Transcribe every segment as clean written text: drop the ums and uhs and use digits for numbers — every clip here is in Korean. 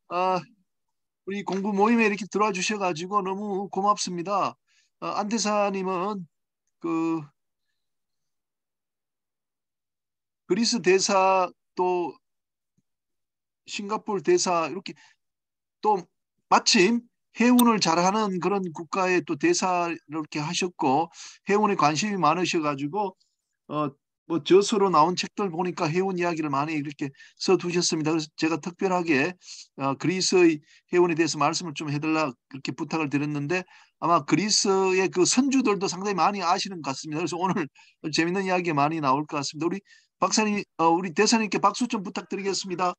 아, 우리 공부 모임에 이렇게 들어와 주셔가지고 너무 고맙습니다. 안대사님은 그 그리스 대사 또 싱가포르 대사 이렇게 또 마침 해운을 잘하는 그런 국가의 또 대사 이렇게 하셨고 해운에 관심이 많으셔가지고 어, 뭐 저서로 나온 책들 보니까 해운 이야기를 많이 이렇게 써두셨습니다. 그래서 제가 특별하게 그리스의 해운에 대해서 말씀을 좀 해달라 그렇게 부탁을 드렸는데 아마 그리스의 그 선주들도 상당히 많이 아시는 것 같습니다. 그래서 오늘 재밌는 이야기 많이 나올 것 같습니다. 우리 박사님, 우리 대사님께 박수 좀 부탁드리겠습니다.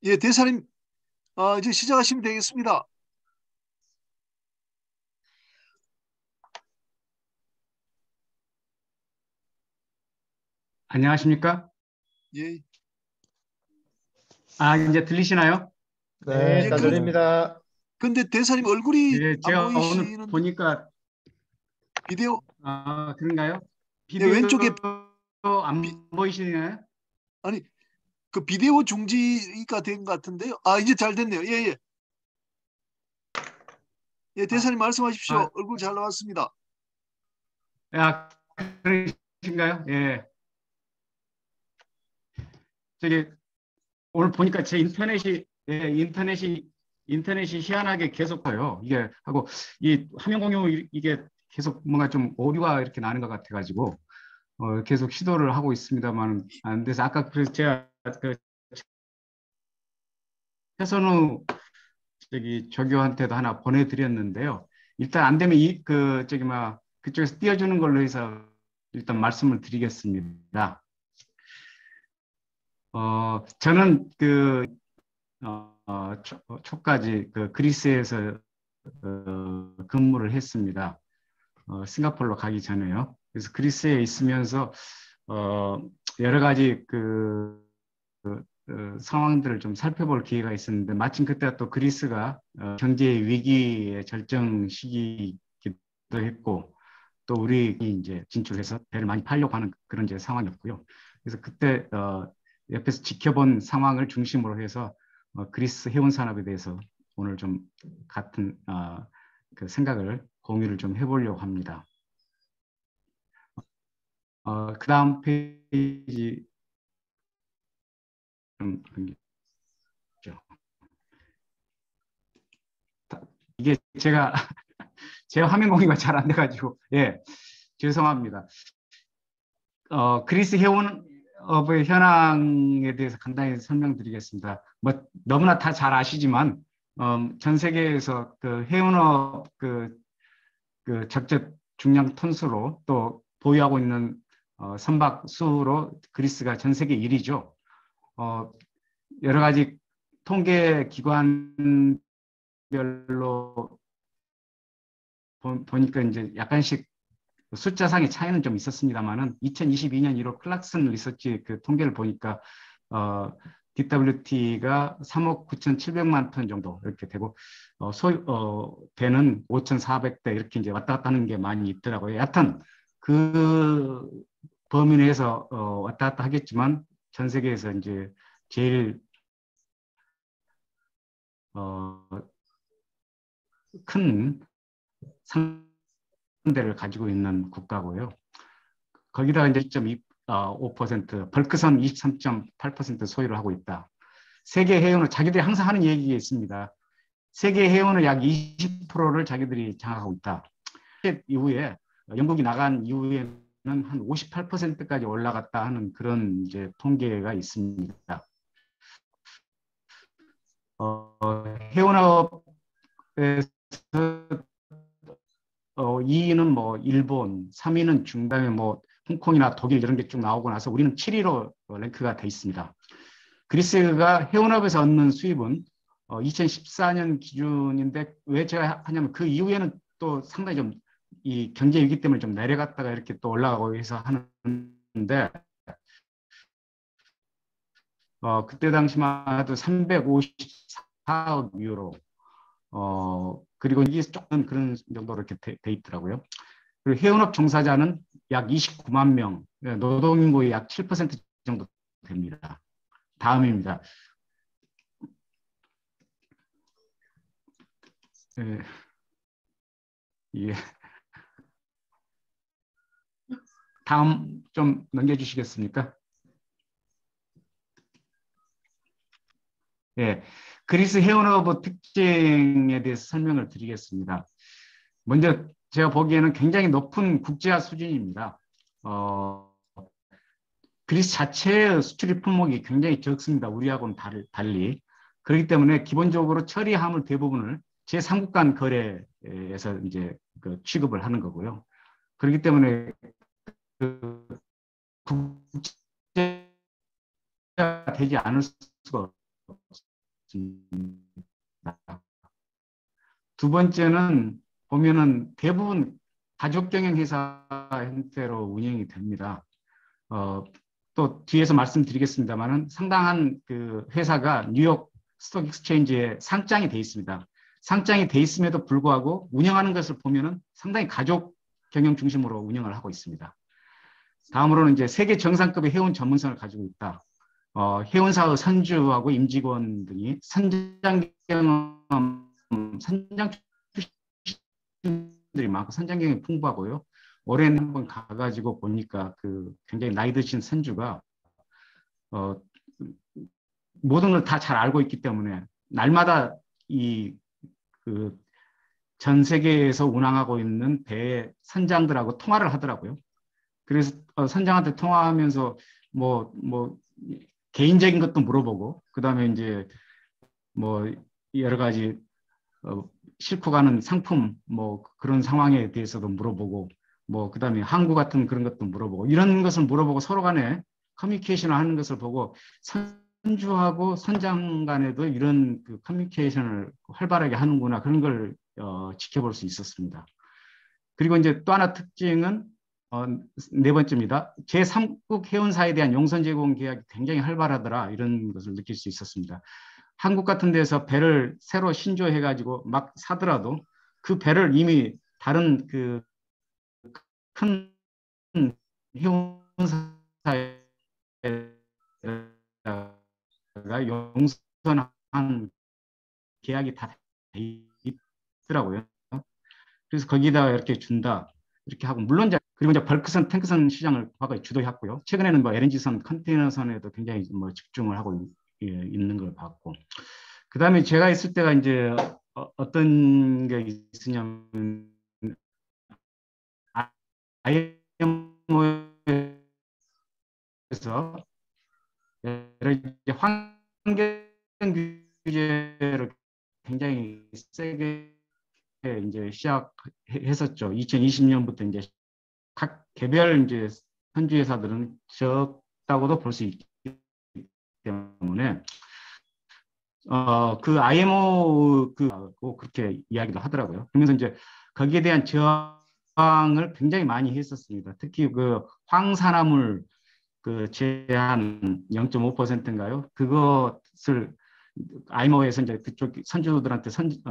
예, 대사님, 이제 시작하시면 되겠습니다. 안녕하십니까? 예, 이제 들리시나요? 네, 예, 잘 들립니다. 근데 대사님 얼굴이 네, 안 제가 오늘 보이시는데 보니까, 비디오, 그런가요? 예, 비디오 왼쪽에 비, 안 보이시나요? 아니 그 비디오 중지가 된 것 같은데요. 이제 잘 됐네요. 예, 예. 예, 아, 대사님 말씀하십시오. 아, 얼굴 잘 나왔습니다. 아, 그러신가요? 예. 저기, 오늘 보니까 제 인터넷이 희한하게 계속 봐요. 이게, 하고, 이 화면 공유 이게 계속 뭔가 좀 오류가 이렇게 나는 것 같아가지고, 계속 시도를 하고 있습니다만, 안 돼서 아까 그래서 제가 그 최선우 저기 조교한테도 하나 보내드렸는데요. 일단 안 되면 그쪽에서 띄워주는 걸로 해서 일단 말씀을 드리겠습니다. 저는 초까지 그 그리스에서 근무를 했습니다. 싱가포르로 가기 전에요. 그래서 그리스에 있으면서 어, 여러 가지 상황들을 좀 살펴볼 기회가 있었는데 마침 그때가 또 그리스가 경제 위기의 절정 시기이기도 했고 또 우리 이제 진출해서 배를 많이 팔려고 하는 그런 이제 상황이었고요. 그래서 그때 옆에서 지켜본 상황을 중심으로 해서 그리스 해운 산업에 대해서 오늘 좀 같은 그 생각을 공유를 좀 해보려고 합니다. 그 다음 페이지 좀 넘기죠. 이게 제 화면 공유가 잘 안 돼가지고 예 죄송합니다. 그리스 해운업의 현황에 대해서 간단히 설명드리겠습니다. 뭐 너무나 다 잘 아시지만 전 세계에서 그 해운업 그 적재 중량 톤수로 또 보유하고 있는 선박 수로 그리스가 전 세계 1위죠. 여러 가지 통계 기관별로 보니까 이제 약간씩 숫자상의 차이는 좀 있었습니다만은 2022년 1월 클락슨 리서치 그 통계를 보니까 DWT가 3억 9,700만 톤 정도 이렇게 되고 배는 5,400대 이렇게 이제 왔다 갔다 하는 게 많이 있더라고요. 여하튼 그 범위 내에서 왔다 갔다 하겠지만 전 세계에서 이제 제일 큰 상대를 가지고 있는 국가고요. 거기다가 이제 2.5%, 벌크선 23.8% 소유를 하고 있다. 세계 해운은 자기들이 항상 하는 얘기가 있습니다. 세계 해운의 약 20%를 자기들이 장악하고 있다. 이후에 영국이 나간 이후에는 한 58%까지 올라갔다 하는 그런 이제 통계가 있습니다. 해운업에서 2위는 뭐 일본, 3위는 중간에 뭐 홍콩이나 독일 이런 게 쭉 나오고 나서 우리는 7위로 랭크가 돼 있습니다. 그리스가 해운업에서 얻는 수입은 2014년 기준인데 왜 제가 하냐면 그 이후에는 또 상당히 좀 이 경제 위기 때문에 좀 내려갔다가 이렇게 또 올라가고 해서 하는데 그때 당시만 해도 354억 유로 그리고 이게 조금 그런 정도로 이렇게 돼 있더라고요. 그리고 해운업 종사자는 약 29만 명, 노동인구의 약 7% 정도 됩니다. 다음입니다. 예, 예. 다음 좀 넘겨주시겠습니까? 예, 그리스 해운업의 특징에 대해서 설명을 드리겠습니다. 먼저 제가 보기에는 굉장히 높은 국제화 수준입니다. 그리스 자체의 수출입 품목이 굉장히 적습니다. 우리하고는 달리. 그렇기 때문에 기본적으로 처리 화물 대부분을 제3국 간 거래에서 이제 그 취급을 하는 거고요. 그렇기 때문에 그 국제화 되지 않을 수가 없습니다. 두 번째는 보면은 대부분 가족 경영 회사 형태로 운영이 됩니다. 또 뒤에서 말씀드리겠습니다만은 상당한 그 회사가 뉴욕 스톡 익스체인지에 상장이 돼 있습니다. 상장이 돼 있음에도 불구하고 운영하는 것을 보면은 상당히 가족 경영 중심으로 운영을 하고 있습니다. 다음으로는 이제 세계 정상급의 해운 전문성을 가지고 있다. 해운사의 선주하고 임직원 등이 선장 경험, 선장 출신들이 많고 선장 경험이 풍부하고요. 올해는 한번 가가지고 보니까 그 굉장히 나이 드신 선주가 모든 걸 다 잘 알고 있기 때문에 날마다 이 그 전 세계에서 운항하고 있는 배 선장들하고 통화를 하더라고요. 그래서 선장한테 통화하면서 뭐 개인적인 것도 물어보고 그다음에 이제 뭐 여러 가지 싣고 가는 상품 뭐 그런 상황에 대해서도 물어보고 뭐 그다음에 항구 같은 그런 것도 물어보고 이런 것을 물어보고 서로 간에 커뮤니케이션을 하는 것을 보고 선주하고 선장 간에도 이런 그 커뮤니케이션을 활발하게 하는구나 그런 걸 지켜볼 수 있었습니다. 그리고 이제 또 하나 특징은 네 번째입니다. 제3국 해운사에 대한 용선 제공 계약이 굉장히 활발하더라 이런 것을 느낄 수 있었습니다. 한국 같은 데서 배를 새로 신조해가지고 막 사더라도 그 배를 이미 다른 그 큰 해운사에다가 용선한 계약이 다 돼 있더라고요. 그래서 거기다가 이렇게 준다. 이렇게 하고 물론 이제 그리고 이제 벌크선 탱크선 시장을 과거에 주도했고요. 최근에는 뭐 LNG선 컨테이너선에도 굉장히 뭐 집중을 하고 있는 걸 봤고 그다음에 제가 있을 때가 이제 어떤 게 있으냐면 IMO에서 환경 규제를 굉장히 세게 이제 시작했었죠. 2020년부터 이제 각 개별 이제 현지 회사들은 적다고도 볼 수 있기 때문에 그 IMO 그렇게 이야기를 하더라고요. 그러면서 이제 거기에 대한 저항을 굉장히 많이 했었습니다. 특히 그 황산화물 그 제한 0.5%인가요? 그것을 IMO에서 이제 그쪽 선주들한테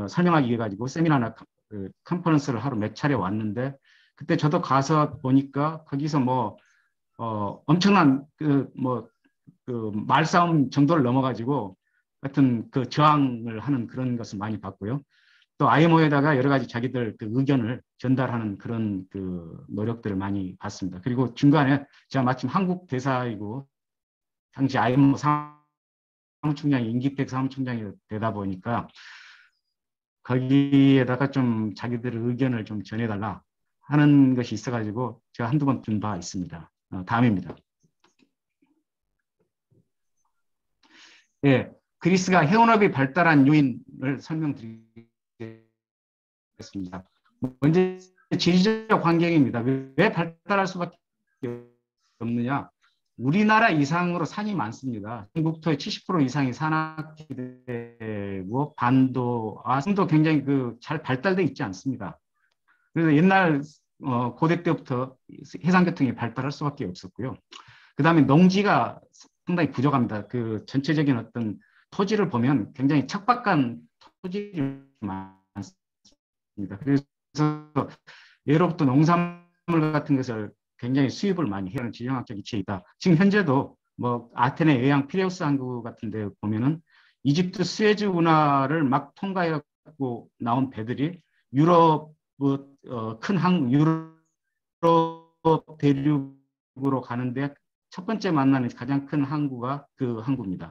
설명하기 위해 가지고 세미나나 그 컨퍼런스를 하루 몇 차례 왔는데 그때 저도 가서 보니까 거기서 뭐 엄청난 그 말싸움 정도를 넘어가지고 하여튼 그 저항을 하는 그런 것을 많이 봤고요. 또 IMO에다가 여러 가지 자기들 그 의견을 전달하는 그런 그 노력들을 많이 봤습니다. 그리고 중간에 제가 마침 한국 대사이고 당시 IMO 사무총장이 임기택 사무총장이 되다 보니까 거기에다가 좀 자기들의 의견을 좀 전해달라 하는 것이 있어가지고 제가 한두 번 준 바 있습니다. 다음입니다. 예, 그리스가 해운업이 발달한 요인을 설명드리겠습니다. 먼저 지리적 환경입니다. 왜 발달할 수밖에 없느냐? 우리나라 이상으로 산이 많습니다. 국토의 70% 이상이 산악지대고 반도와 섬도 굉장히 그 잘 발달되어 있지 않습니다. 그래서 옛날 고대 때부터 해상교통이 발달할 수밖에 없었고요. 그 다음에 농지가 상당히 부족합니다. 그 전체적인 어떤 토지를 보면 굉장히 척박한 토지가 많습니다. 그래서 예로부터 농산물 같은 것을 굉장히 수입을 많이 해야 하는 지정학적 위치에 있다. 지금 현재도 뭐 아테네 외양 피레우스 항구 같은 데 보면은 이집트 수에즈 운하를 막 통과해갖고 나온 배들이 유럽 유럽 대륙으로 가는데 첫 번째 만나는 가장 큰 항구가 그 항구입니다.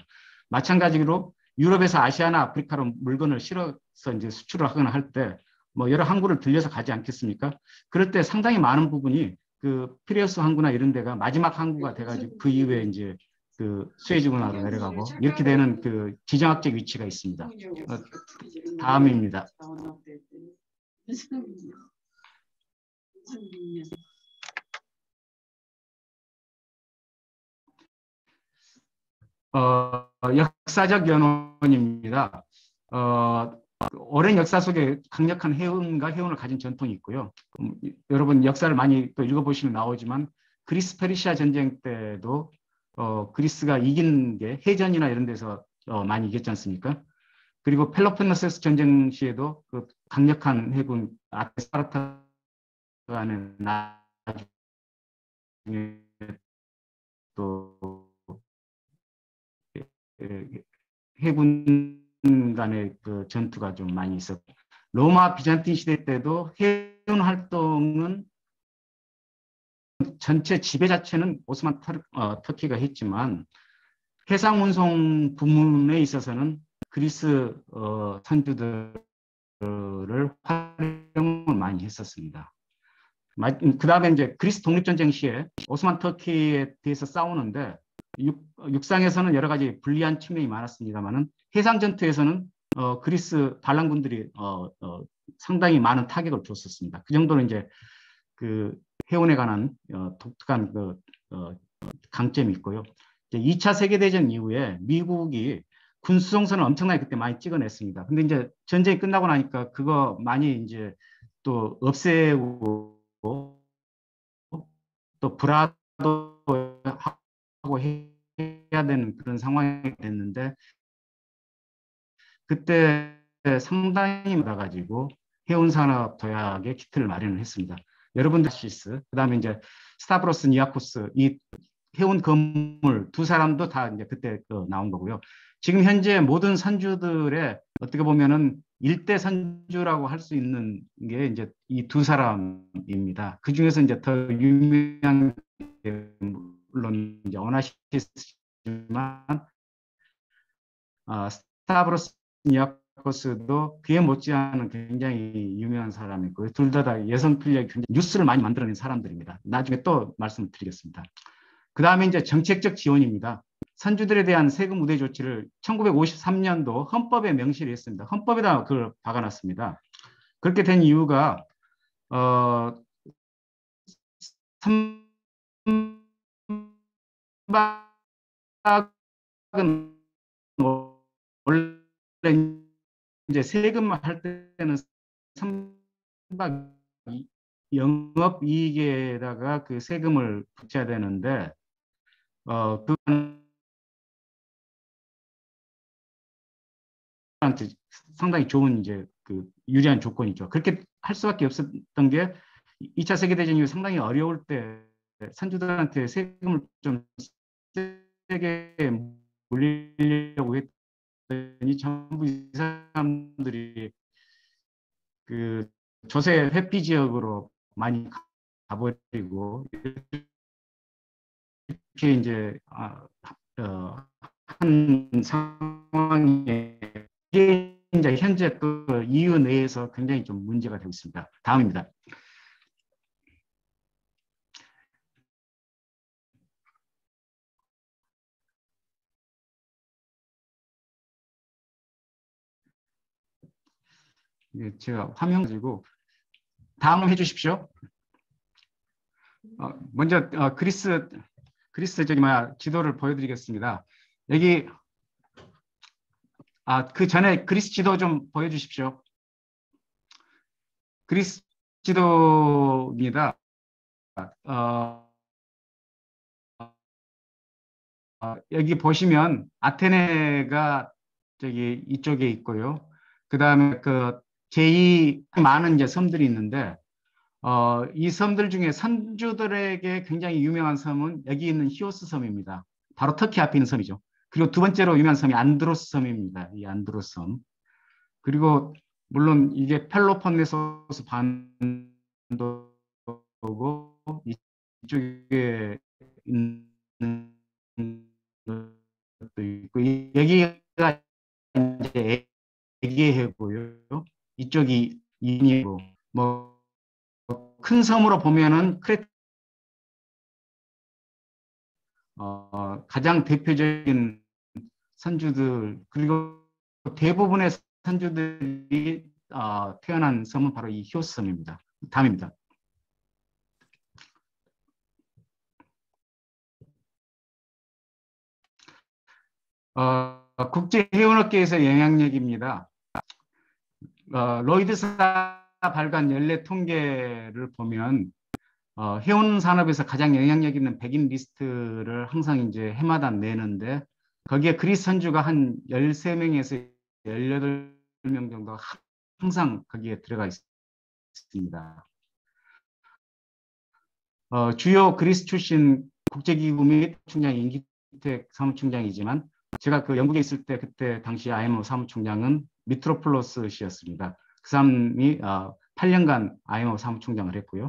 마찬가지로 유럽에서 아시아나 아프리카로 물건을 실어서 이제 수출을 하거나 할 때 뭐 여러 항구를 들려서 가지 않겠습니까? 그럴 때 상당히 많은 부분이 그 피레우스 항구나 이런 데가 마지막 항구가 돼가지고 그 이후에 이제 그 수에즈 운하로 내려가고 이렇게 되는 그 지정학적 위치가 있습니다. 다음입니다. 역사적 연원입니다. 오랜 역사 속에 강력한 해운과 해운을 가진 전통이 있고요. 여러분 역사를 많이 또 읽어보시면 나오지만 그리스 페르시아 전쟁 때도 그리스가 이긴 게 해전이나 이런 데서 많이 이겼지 않습니까? 그리고 펠로폰네소스 전쟁 시에도 그 강력한 해군 아테스파르타가 나중에 또 해군 간의 그 전투가 좀 많이 있었고 로마 비잔틴 시대 때도 해군 활동은 전체 지배 자체는 오스만 터키가 했지만 해상 운송 부문에 있어서는 그리스 선주들을 활용을 많이 했었습니다. 그 다음에 이제 그리스 독립전쟁 시에 오스만 터키에 대해서 싸우는데 육상에서는 여러 가지 불리한 측면이 많았습니다만은 해상 전투에서는 그리스 반란군들이 상당히 많은 타격을 줬었습니다. 그 정도는 이제 그 해운에 관한 독특한 그 강점이 있고요. 이제 2차 세계대전 이후에 미국이 군수송선을 엄청나게 그때 많이 찍어냈습니다. 근데 이제 전쟁이 끝나고 나니까 그거 많이 이제 또 없애고 또 불화도 하고 해야 되는 그런 상황이 됐는데 그때 상당히 많아가지고 해운산업 도약의 기틀을 마련을 했습니다. 여러분들 시스 그다음에 이제 스타브로스 니아코스 이 해운 건물 두 사람도 다 이제 그때 나온 거고요. 지금 현재 모든 선주들의 어떻게 보면은 일대 선주라고 할 수 있는 게 이제 이 두 사람입니다. 그 중에서 이제 더 유명한 게 물론 이제 오나시스지만 스타브로스 니아코스도 그에 못지않은 굉장히 유명한 사람이고 둘 다 여성 필력이 굉장히 뉴스를 많이 만들어낸 사람들입니다. 나중에 또 말씀드리겠습니다. 그 다음에 이제 정책적 지원입니다. 선주들에 대한 세금 우대 조치를 1953년도 헌법에 명시를 했습니다. 헌법에다 그걸 박아놨습니다. 그렇게 된 이유가 선박은 원래 이제 세금 할 때는 선박 영업 이익에다가 그 세금을 붙여야 되는데 그한테 상당히 좋은 이제 그 유리한 조건이죠. 그렇게 할 수밖에 없었던 게 2차 세계대전 이후 상당히 어려울 때 선주들한테 세금을 좀 세게 물리려고 했더니 전부 이 사람들이 그 조세 회피 지역으로 많이 가버리고 이렇게 이제 한 상황에 이게 이제 현재 또 EU 내에서 굉장히 좀 문제가 되고 있습니다. 다음입니다. 제가 화면 가지고 다음 해주십시오. 먼저 그리스 저기 뭐야 지도를 보여드리겠습니다. 여기 그 전에 그리스 지도 좀 보여주십시오. 그리스 지도입니다. 어, 여기 보시면 아테네가 저기 이쪽에 있고요. 그 다음에 그 제2 많은 이제 섬들이 있는데 이 섬들 중에 선주들에게 굉장히 유명한 섬은 여기 있는 히오스 섬입니다. 바로 터키 앞에 있는 섬이죠. 그리고 두 번째로 유명한 섬이 안드로스 섬입니다. 이 안드로스 섬. 그리고 물론 이게 펠로폰네소스 반도고 이쪽에 있는 것도 있고 여기가 이제 에게해고요. 이쪽이 인이고 뭐 큰 섬으로 보면은 크레 가장 대표적인 선주들 그리고 대부분의 선주들이 태어난 섬은 바로 이 히오스 섬입니다. 다음입니다. 국제해운업계에서 영향력입니다. 로이드사 발간 연례 통계를 보면 해운 산업에서 가장 영향력 있는 백인 리스트를 항상 이제 해마다 내는데 거기에 그리스 선주가 한 13명에서 18명 정도 항상 거기에 들어가 있습니다. 주요 그리스 출신 국제기구 및 총장이 인기택 사무총장이지만 제가 그 영국에 있을 때 그때 당시 IMO 사무총장은 미트로플로스 씨였습니다. 그 사람이 8년간 IMO 사무총장을 했고요.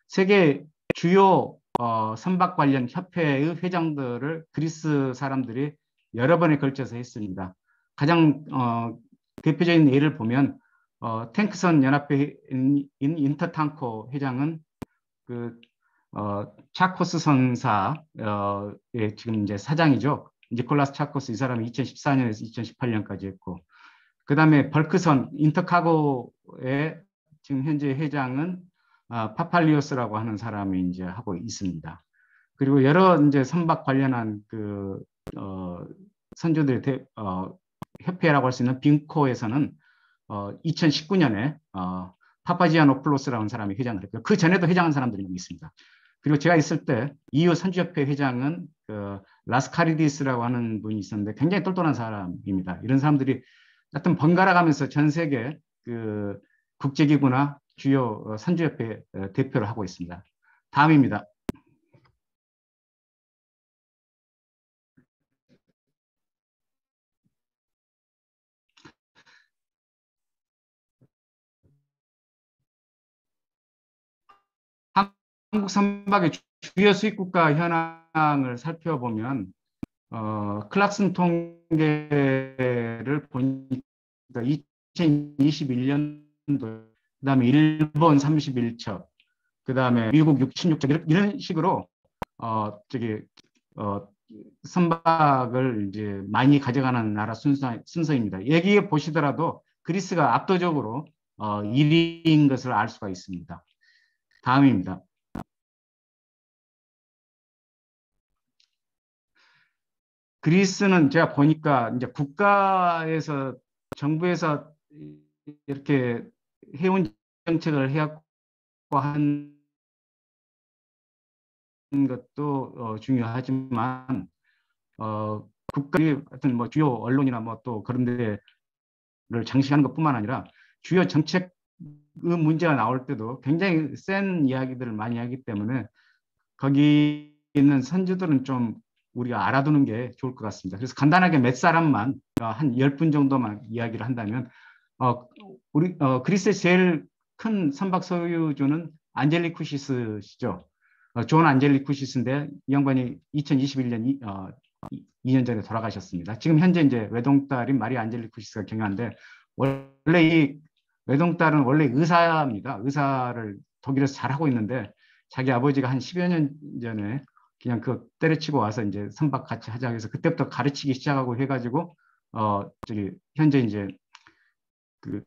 세계 주요 선박 관련 협회의 회장들을 그리스 사람들이 여러 번에 걸쳐서 했습니다. 가장 대표적인 예를 보면 탱크선 연합회 인터탄커 회장은 그 차코스 선사 지금 이제 사장이죠. 니콜라스 차코스 이 사람이 2014년에서 2018년까지 했고 그 다음에 벌크선 인터카고의 지금 현재 회장은 파팔리오스라고 하는 사람이 이제 하고 있습니다. 그리고 여러 이제 선박 관련한 그 선조들의 협회라고 할 수 있는 빙코에서는 2019년에 파파지아노플로스라는 사람이 회장을 했고요. 그 전에도 회장한 사람들이 있습니다. 그리고 제가 있을 때 EU 선주협회 회장은 그 라스카리디스라고 하는 분이 있었는데 굉장히 똘똘한 사람입니다. 이런 사람들이 하여튼 번갈아 가면서 전 세계 그 국제기구나 주요 선주협회 대표를 하고 있습니다. 다음입니다. 한국 선박의 주요 수입국가 현황을 살펴보면 클락슨 통계를 보니까 2021년도 그다음에 일본 31척 그다음에 미국 66척 이런 식으로 저기 선박을 이제 많이 가져가는 나라 순서입니다. 여기에 보시더라도 그리스가 압도적으로 1위인 것을 알 수가 있습니다. 다음입니다. 그리스는 제가 보니까 이제 국가에서 정부에서 이렇게 해운 정책을 해왔고 한 것도 중요하지만 국가의 어떤 뭐 주요 언론이나 뭐 또 그런 데를 장식하는 것뿐만 아니라 주요 정책 문제가 나올 때도 굉장히 센 이야기들을 많이 하기 때문에 거기 있는 선주들은 좀 우리가 알아두는 게 좋을 것 같습니다. 그래서 간단하게 몇 사람만 한 10분 정도만 이야기를 한다면 우리 그리스의 제일 큰 선박 소유주는 안젤리쿠시스시죠. 존 안젤리쿠시스인데 이 양반이 2021년 2년 전에 돌아가셨습니다. 지금 현재 이제 외동딸인 마리아 안젤리쿠시스가 경영하는데 원래 이 외동딸은 원래 의사입니다. 의사를 독일에서 잘하고 있는데 자기 아버지가 한 10여 년 전에 그냥 그 때려치고 와서 이제 선박 같이 하자 해서 그때부터 가르치기 시작하고 해가지고 저기 현재 이제 그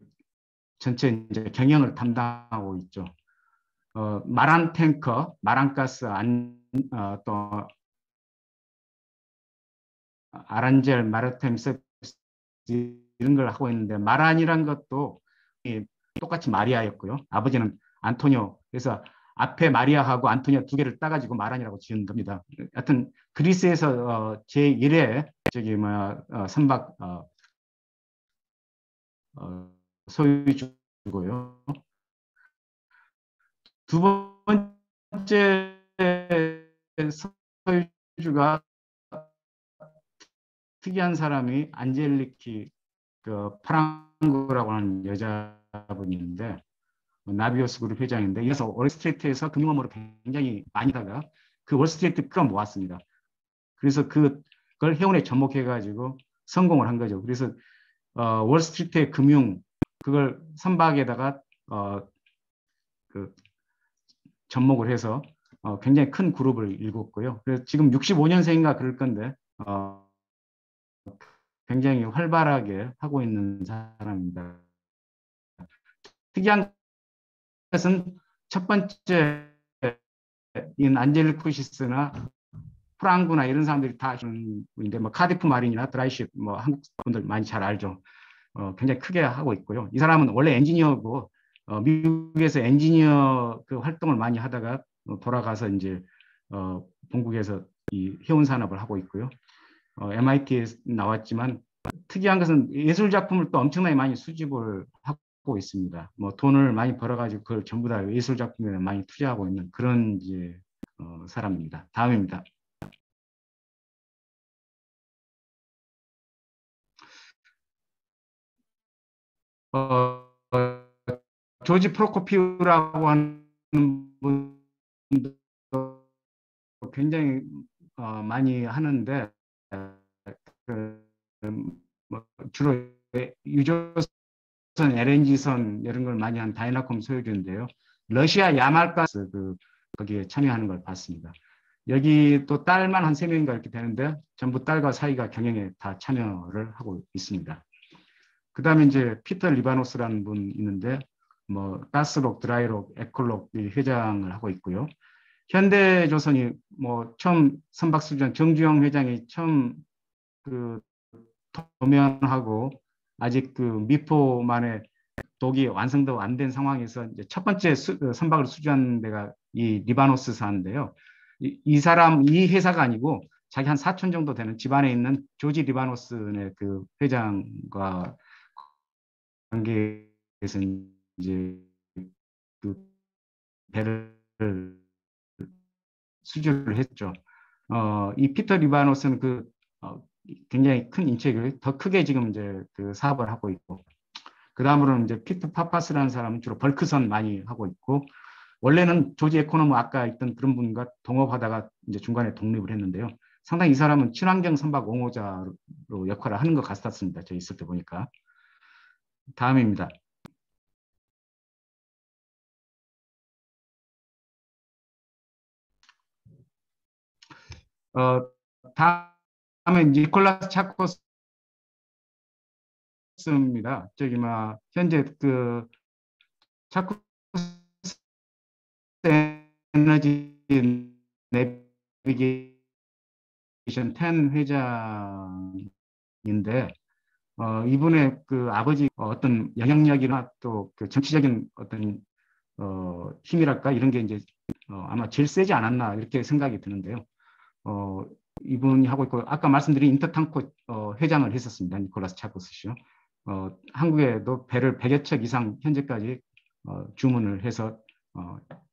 전체 이제 경영을 담당하고 있죠. 마란 탱커, 마란가스 또 아란젤, 마르템 서비스 이런 걸 하고 있는데 마란이란 것도 똑같이 마리아였고요. 아버지는 안토니오. 그래서 앞에 마리아하고 안토니오 두 개를 따가지고 마란이라고 지은 겁니다. 하여튼 그리스에서 제1회 저기 뭐야 선박 소유주고요. 두 번째 소유주가 특이한 사람이 안젤리키 그 프랑고라고 하는 여자분이 있는데 나비오스 그룹 회장인데, 이어서 월스트리트에서 금융 업무를 굉장히 많이 하다가 그 월스트리트 끌어모았습니다. 그래서 그걸 해운에 접목해가지고 성공을 한 거죠. 그래서 월스트리트의 금융 그걸 선박에다가 그 접목을 해서 굉장히 큰 그룹을 일궜고요. 그래서 지금 65년생인가 그럴 건데 굉장히 활발하게 하고 있는 사람입니다. 특이한 것은 첫 번째 인 안젤리쿠시스나 프랑구나 이런 사람들이 다 있는데 뭐 카디프 마린이나 드라이십 뭐 한국 분들 많이 잘 알죠. 굉장히 크게 하고 있고요. 이 사람은 원래 엔지니어고 미국에서 엔지니어 그 활동을 많이 하다가 돌아가서 이제 본국에서 이 해운 산업을 하고 있고요. MIT에 나왔지만 특이한 것은 예술 작품을 또 엄청나게 많이 수집을 하고 있습니다. 뭐 돈을 많이 벌어가지고 그걸 전부 다 예술 작품에 많이 투자하고 있는 그런 이제 사람입니다. 다음입니다. 어, 조지 프로코피우라고 하는 분도 굉장히 많이 하는데 그, 뭐 주로 유조선, LNG선 이런 걸 많이 한 다이나콤 소유주인데요. 러시아 야말가스 거기에 참여하는 걸 봤습니다. 여기 또 딸만 한 3명인가 이렇게 되는데 전부 딸과 사이가 경영에 다 참여를 하고 있습니다. 그 다음에 이제 피터 리바노스라는 분 있는데 뭐 가스록, 드라이록, 에콜록 회장을 하고 있고요. 현대조선이 뭐 처음 선박수전 정주영 회장이 처음 그 도면하고 아직 그 미포만의 독이 완성도 안 된 상황에서 이제 첫 번째 선박을 수주한 데가 이 리바노스사인데요. 이 회사가 아니고 자기 한 4촌 정도 되는 집안에 있는 조지 리바노스의 그 회장과 관계에서 이제 그 배를 수주를 했죠. 이 피터 리바노스는 굉장히 큰 인체를 더 크게 지금 이제 그 사업을 하고 있고, 그 다음으로는 이제 피터 파파스라는 사람은 주로 벌크선 많이 하고 있고, 원래는 조지 에코노모 아까 있던 그런 분과 동업하다가 이제 중간에 독립을 했는데요. 상당히 이 사람은 친환경 선박 옹호자로 역할을 하는 것 같았습니다. 저 있을 때 보니까. 다음입니다. 다음에 니콜라스 차코스입니다. 저기 현재 그 차코스 에너지 내비게이션 10 회장인데 이분의 그 아버지 어떤 영향력이나 또 그 정치적인 어떤 힘이랄까 이런 게 이제 아마 제일 세지 않았나 이렇게 생각이 드는데요. 이분이 하고 있고 아까 말씀드린 인터탄코 회장을 했었습니다. 니콜라스 차코스시요. 한국에도 배를 100여 척 이상 현재까지 주문을 해서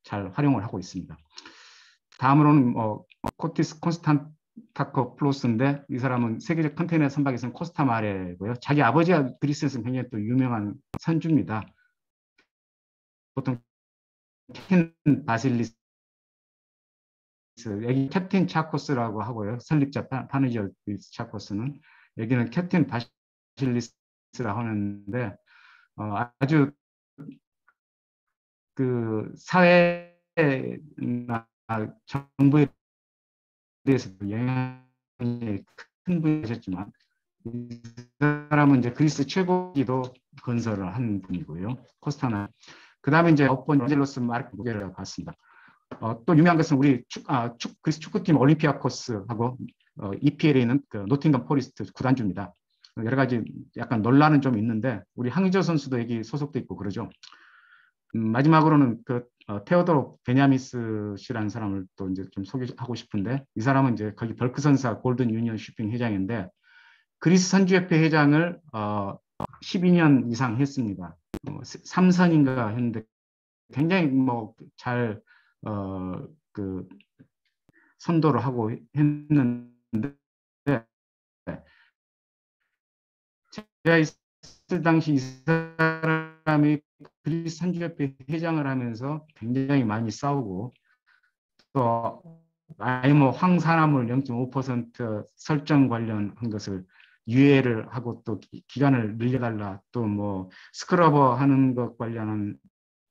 잘 활용을 하고 있습니다. 다음으로는 코티스 콘스탄타코플로스인데 이 사람은 세계적 컨테이너 선박에서는 코스타마레고요. 자기 아버지가 그리스에서 굉장히 또 유명한 선주입니다. 보통 캡틴 바실리스, 여기 캡틴 차코스라고 하고요. 설립자 파느지얼 차코스는, 여기는 캡틴 바실리스라고 하는데 아주 그 사회나 정부에 대해서 영향이 큰 분이셨지만 이 사람은 이제 그리스 최고기도 건설을 한 분이고요. 코스타나. 그 다음에 이제 엎본젤로스 마르크 무게를 봤습니다. 또 유명한 것은 우리 그리스 축구팀 올림피아코스하고 EPL에 있는 그 노팅엄 포리스트 구단주입니다. 여러 가지 약간 논란은 좀 있는데 우리 황의조 선수도 여기 소속돼 있고 그러죠. 마지막으로는 테오도로 베냐미스 씨라는 사람을 또 이제 좀 소개하고 싶은데, 이 사람은 이제 거기 벌크선사 골든 유니언 쉬핑 회장인데 그리스 선주협회 회장을 12년 이상 했습니다. 3선인가 했는데 굉장히 뭐 잘 그 선도를 하고 했는데, 제가 있을 당시 이 사람이 그리스 선주협회 회장을 하면서 굉장히 많이 싸우고, 또 아니 뭐 황산화물 0.5% 설정 관련한 것을 유예를 하고, 또 기간을 늘려달라, 또 뭐 스크러버 하는 것 관련한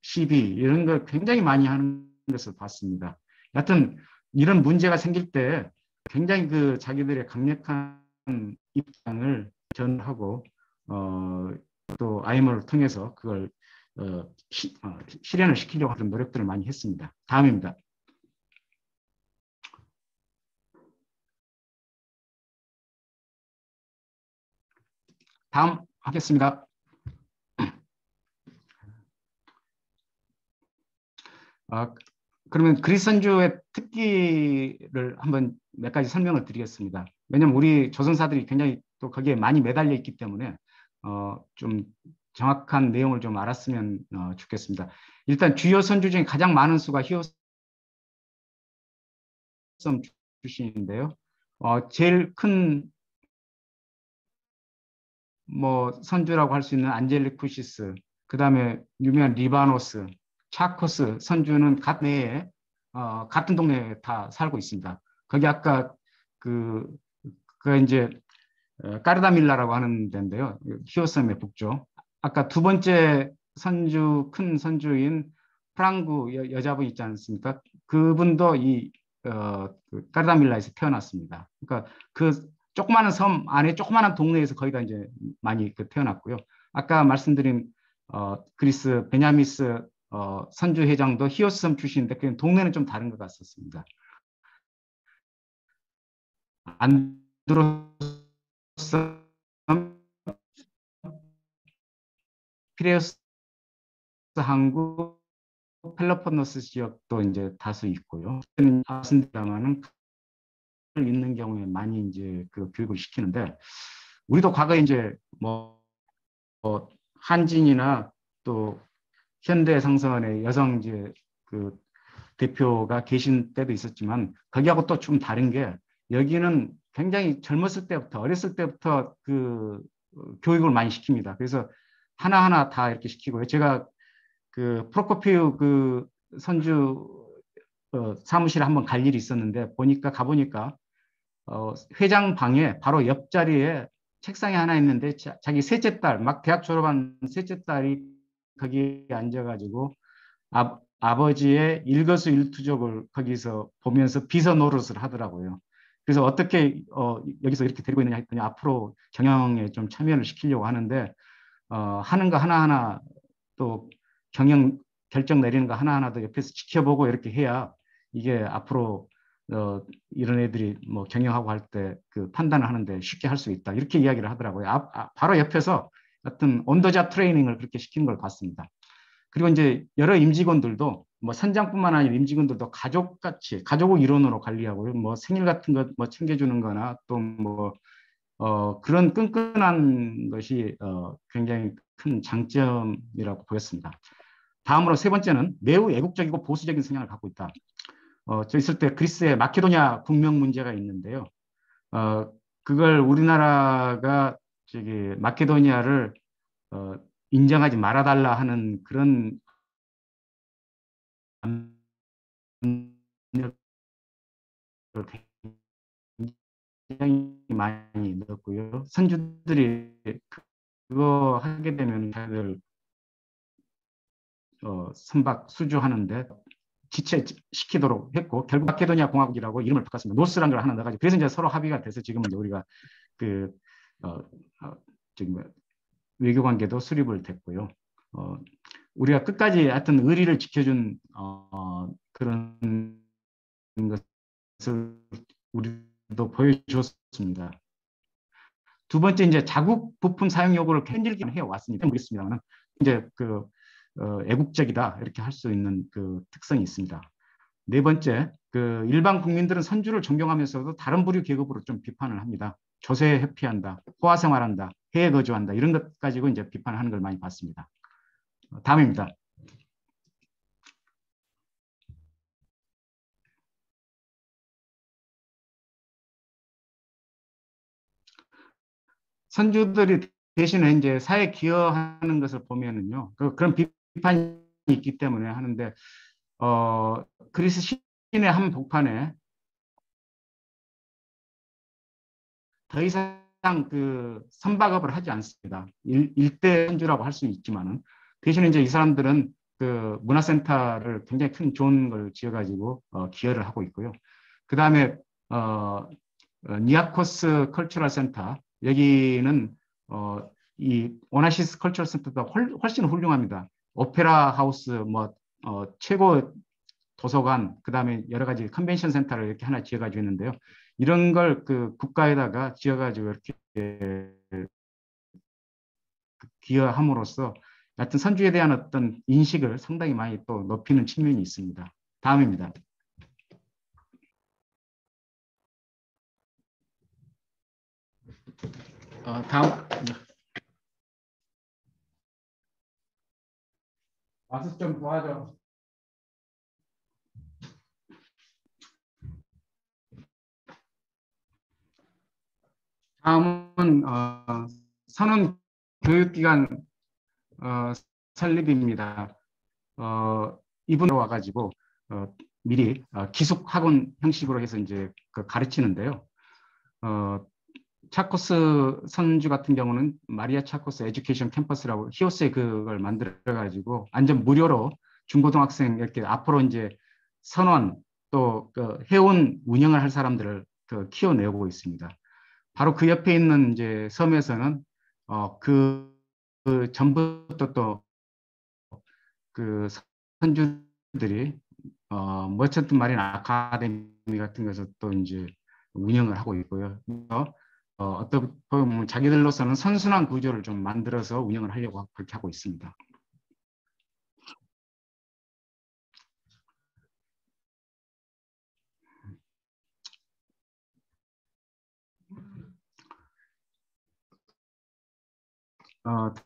시비 이런 걸 굉장히 많이 하는 것을 봤습니다. 여하튼 이런 문제가 생길 때 굉장히 그 자기들의 강력한 입장을 전하고 또 IMO를 통해서 그걸 실현을 시키려고 하는 노력들을 많이 했습니다. 다음입니다. 다음 하겠습니다. 그러면 그리스 선주의 특기를 한번 몇 가지 설명을 드리겠습니다. 왜냐하면 우리 조선사들이 굉장히 또 거기에 많이 매달려 있기 때문에 좀 정확한 내용을 좀 알았으면 좋겠습니다. 일단 주요 선주 중에 가장 많은 수가 히오섬 출신인데요. 제일 큰 뭐 선주라고 할 수 있는 안젤리쿠시스, 그 다음에 유명한 리바노스, 차코스 선주는 같은 동네에 다 살고 있습니다. 거기 아까 그 이제 까르다밀라라고 하는 데인데요. 히오섬의 북쪽. 아까 두 번째 큰 선주인 프랑구 여자분 있지 않습니까? 그분도 그 까르다밀라에서 태어났습니다. 그러니까 그 조그마한 섬 안에 조그마한 동네에서 거기다 이제 많이 태어났고요. 아까 말씀드린 그리스 베냐미스 선주 회장도 히오스섬 출신인데 그 동네는 좀 다른 것 같았습니다. 안드로스 피레우스 항구 펠로폰네소 지역도 이제 다수 있고요. 말씀드리다만은 있는 경우에 많이 이제 그 교육을 시키는데, 우리도 과거에 이제 뭐 한진이나 또 현대상선의 여성 이제 그 대표가 계신 때도 있었지만, 거기하고 또 좀 다른 게, 여기는 굉장히 젊었을 때부터 어렸을 때부터 그 교육을 많이 시킵니다. 그래서 하나하나 다 이렇게 시키고요. 제가 그 프로코피우 그 선주 사무실에 한번 갈 일이 있었는데, 가보니까 회장 방에 바로 옆자리에 책상이 하나 있는데 자기 셋째 딸, 막 대학 졸업한 셋째 딸이 거기에 앉아가지고 아버지의 일거수일투족을 거기서 보면서 비서 노릇을 하더라고요. 그래서 어떻게 여기서 이렇게 데리고 있느냐 했더니 앞으로 경영에 좀 참여를 시키려고 하는데, 하는 거 하나하나 또 경영 결정 내리는 거 하나하나도 옆에서 지켜보고 이렇게 해야 이게 앞으로 이런 애들이 뭐 경영하고 할 때 그 판단을 하는데 쉽게 할 수 있다, 이렇게 이야기를 하더라고요. 바로 옆에서 어떤 온더잡 트레이닝을 그렇게 시키는 걸 봤습니다. 그리고 이제 여러 임직원들도 뭐 선장뿐만 아니라 임직원들도 가족같이 가족을 일원으로 관리하고, 뭐 생일 같은 것 뭐 챙겨주는 거나 또 뭐 그런 끈끈한 것이 굉장히 큰 장점이라고 보였습니다. 다음으로 세 번째는 매우 애국적이고 보수적인 성향을 갖고 있다. 저 있을 때 그리스의 마케도니아 국명 문제가 있는데요. 그걸 우리나라가 마케도니아를 인정하지 말아달라 하는 그런 굉장히 많이 넣었고요. 선주들이 그거 하게 되면 자기들 선박 수주하는데 지체시키도록 했고, 결국 마케도니아 공화국이라고 이름을 바꿨습니다. 노스라는 걸 하나 넣어가지고, 그래서 이제 서로 합의가 돼서 지금은 이제 우리가 지금 외교 관계도 수립을 됐고요. 우리가 끝까지 하여튼 의리를 지켜준 그런 것을 우리도 보여줬습니다. 두 번째, 이제 자국 부품 사용 요구를 캔질기는 해왔습니다. 모르겠습니다만 이제 애국적이다 이렇게 할 수 있는 그 특성이 있습니다. 네 번째, 그 일반 국민들은 선주를 존경하면서도 다른 부류 계급으로 좀 비판을 합니다. 조세 회피한다, 호화 생활한다, 해외 거주한다 이런 것 가지고 이제 비판을 하는 걸 많이 봤습니다. 다음입니다. 선주들이 대신에 이제 사회 기여하는 것을 보면은요, 그런 비판이 있기 때문에 하는데, 그리스 시내 한복판에 더 이상 그 선박업을 하지 않습니다. 일대 선주라고 할 수는 있지만은 대신에 이제 이 사람들은 그 문화센터를 굉장히 큰 좋은 걸 지어가지고 기여를 하고 있고요. 그 다음에 니아코스 컬처럴 센터 여기는 이 오나시스 컬처럴 센터보다 훨씬 훌륭합니다. 오페라 하우스 뭐 최고 도서관 그다음에 여러 가지 컨벤션 센터를 이렇게 하나 지어가지고 있는데요. 이런 걸 그 국가에다가 지어가지고 이렇게 기여함으로써 하여튼 선주에 대한 어떤 인식을 상당히 많이 또 높이는 측면이 있습니다. 다음입니다. 다음 와서 좀 도와줘. 다음은 선언 교육기관 설립입니다. 이분으로 와가지고 미리 기숙학원 형식으로 해서 이제 그 가르치는데요. 차코스 선주 같은 경우는 마리아 차코스 에듀케이션 캠퍼스라고 히오스에 그걸 만들어가지고 완전 무료로 중고등학생 이렇게 앞으로 이제 선원 또그 해운 운영을 할 사람들을 그 키워내고 있습니다. 바로 그 옆에 있는 이제 섬에서는 그 전부터 또 그 선주들이 머천트 마린 아카데미 같은 것을 또 이제 운영을 하고 있고요. 어떻게 보면 자기들로서는 선순환 구조를 좀 만들어서 운영을 하려고 그렇게 하고 있습니다.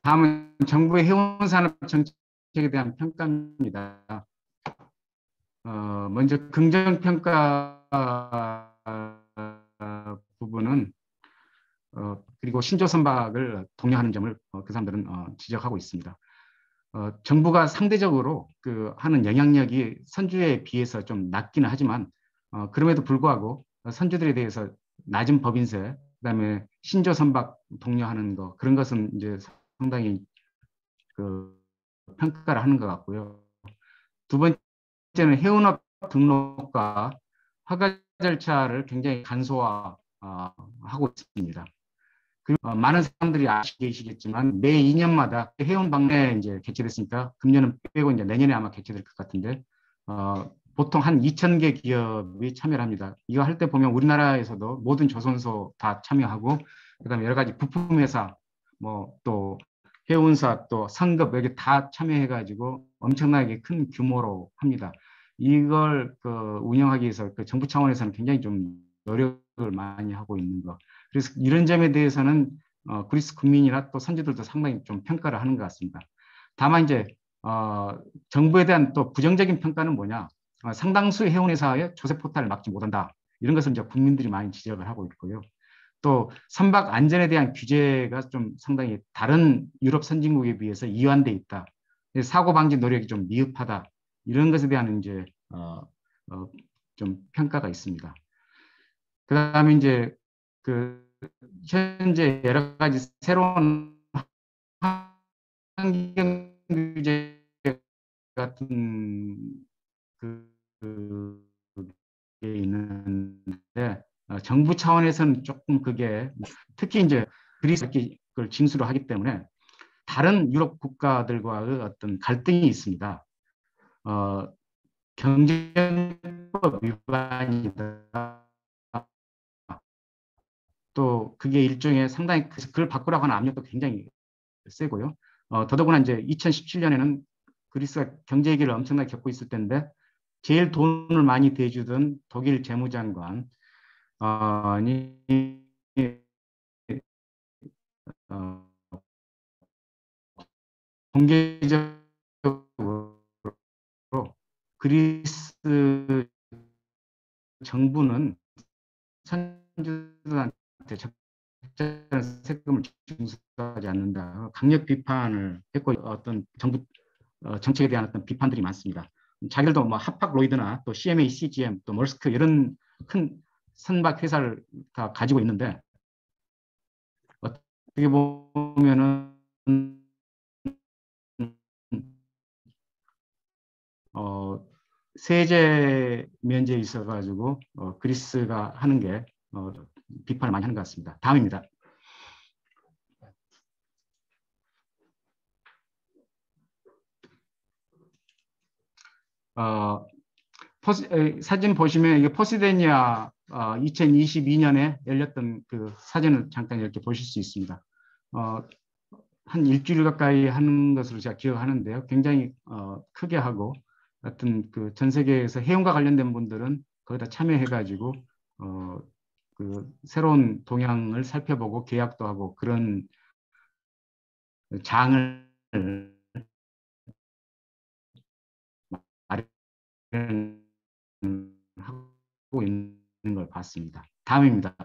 다음은 정부의 해운산업 정책에 대한 평가입니다. 먼저 긍정평가 부분은 그리고 신조 선박을 독려하는 점을 그 사람들은 지적하고 있습니다. 정부가 상대적으로 그 하는 영향력이 선주에 비해서 좀 낮기는 하지만 그럼에도 불구하고 선주들에 대해서 낮은 법인세, 그다음에 신조 선박 독려하는 거 그런 것은 이제 상당히 그 평가를 하는 것 같고요. 두 번째는 해운업 등록과 허가 절차를 굉장히 간소화하고 있습니다. 그리고 많은 사람들이 아시고 계시겠지만 매 2년마다 해운 박람회 이제 개최됐으니까 금년은 빼고 이제 내년에 아마 개최될 것 같은데 보통 한 2,000개 기업이 참여를 합니다. 이거 할 때 보면 우리나라에서도 모든 조선소 다 참여하고 그다음에 여러 가지 부품회사 뭐 또 해운사 또 상급 여기 다 참여해가지고 엄청나게 큰 규모로 합니다. 이걸 그 운영하기 위해서 그 정부 차원에서는 굉장히 좀 노력을 많이 하고 있는 거. 그래서 이런 점에 대해서는 그리스 국민이나 또 선주들도 상당히 좀 평가를 하는 것 같습니다. 다만 이제 정부에 대한 또 부정적인 평가는 뭐냐? 상당수의 해운회사의 조세 포탈을 막지 못한다. 이런 것을 이제 국민들이 많이 지적을 하고 있고요. 또 선박 안전에 대한 규제가 좀 상당히 다른 유럽 선진국에 비해서 이완돼 있다. 사고 방지 노력이 좀 미흡하다. 이런 것에 대한 이제 좀 평가가 있습니다. 그다음에 이제 그 현재 여러 가지 새로운 환경 규제 같은 게 있는데 정부 차원에서는 조금 그게 특히 이제 그리스 그걸 징수로 하기 때문에 다른 유럽 국가들과의 어떤 갈등이 있습니다. 경제법 위반이다. 또 그게 일종의 상당히 그걸 바꾸라고 하는 압력도 굉장히 세고요. 더더구나 이제 2017년에는 그리스가 경제 위기를 엄청나게 겪고 있을 때인데 제일 돈을 많이 대주던 독일 재무장관 이 공개적으로 그리스 정부는 선주들한테 적절한 세금을 징수하지 않는다. 강력 비판을 했고 어떤 정부 정책에 대한 어떤 비판들이 많습니다. 자기들도 뭐 하팍로이드나 또 CMA, CGM, 또 머스크 이런 큰 선박 회사를 다 가지고 있는데 어떻게 보면은 세제 면제에 있어가지고 그리스가 하는 게 비판을 많이 하는 것 같습니다. 다음입니다. 사진 보시면 이게 포시데니아 2022년에 열렸던 그 사진을 잠깐 이렇게 보실 수 있습니다. 한 일주일 가까이 하는 것으로 제가 기억하는데요. 굉장히 크게 하고 어떤 그 전 세계에서 해운과 관련된 분들은 거기다 참여해가지고 그 새로운 동향을 살펴보고 계약도 하고 그런 장을 마련하고 있는 걸 봤습니다. 다음입니다.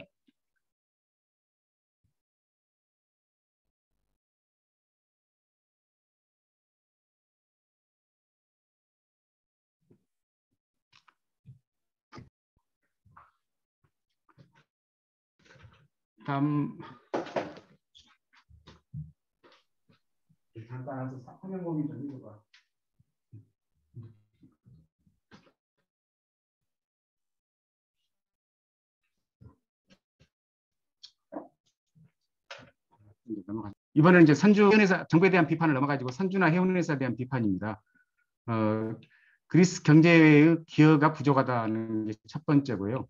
다음 잠깐 화면 공유 좀 해줘봐. 이번에는 이제 선주 해운회사 정부에 대한 비판을 넘어가지고 선주나 해운회사에 대한 비판입니다. 그리스 경제의 기여가 부족하다는 게 첫 번째고요.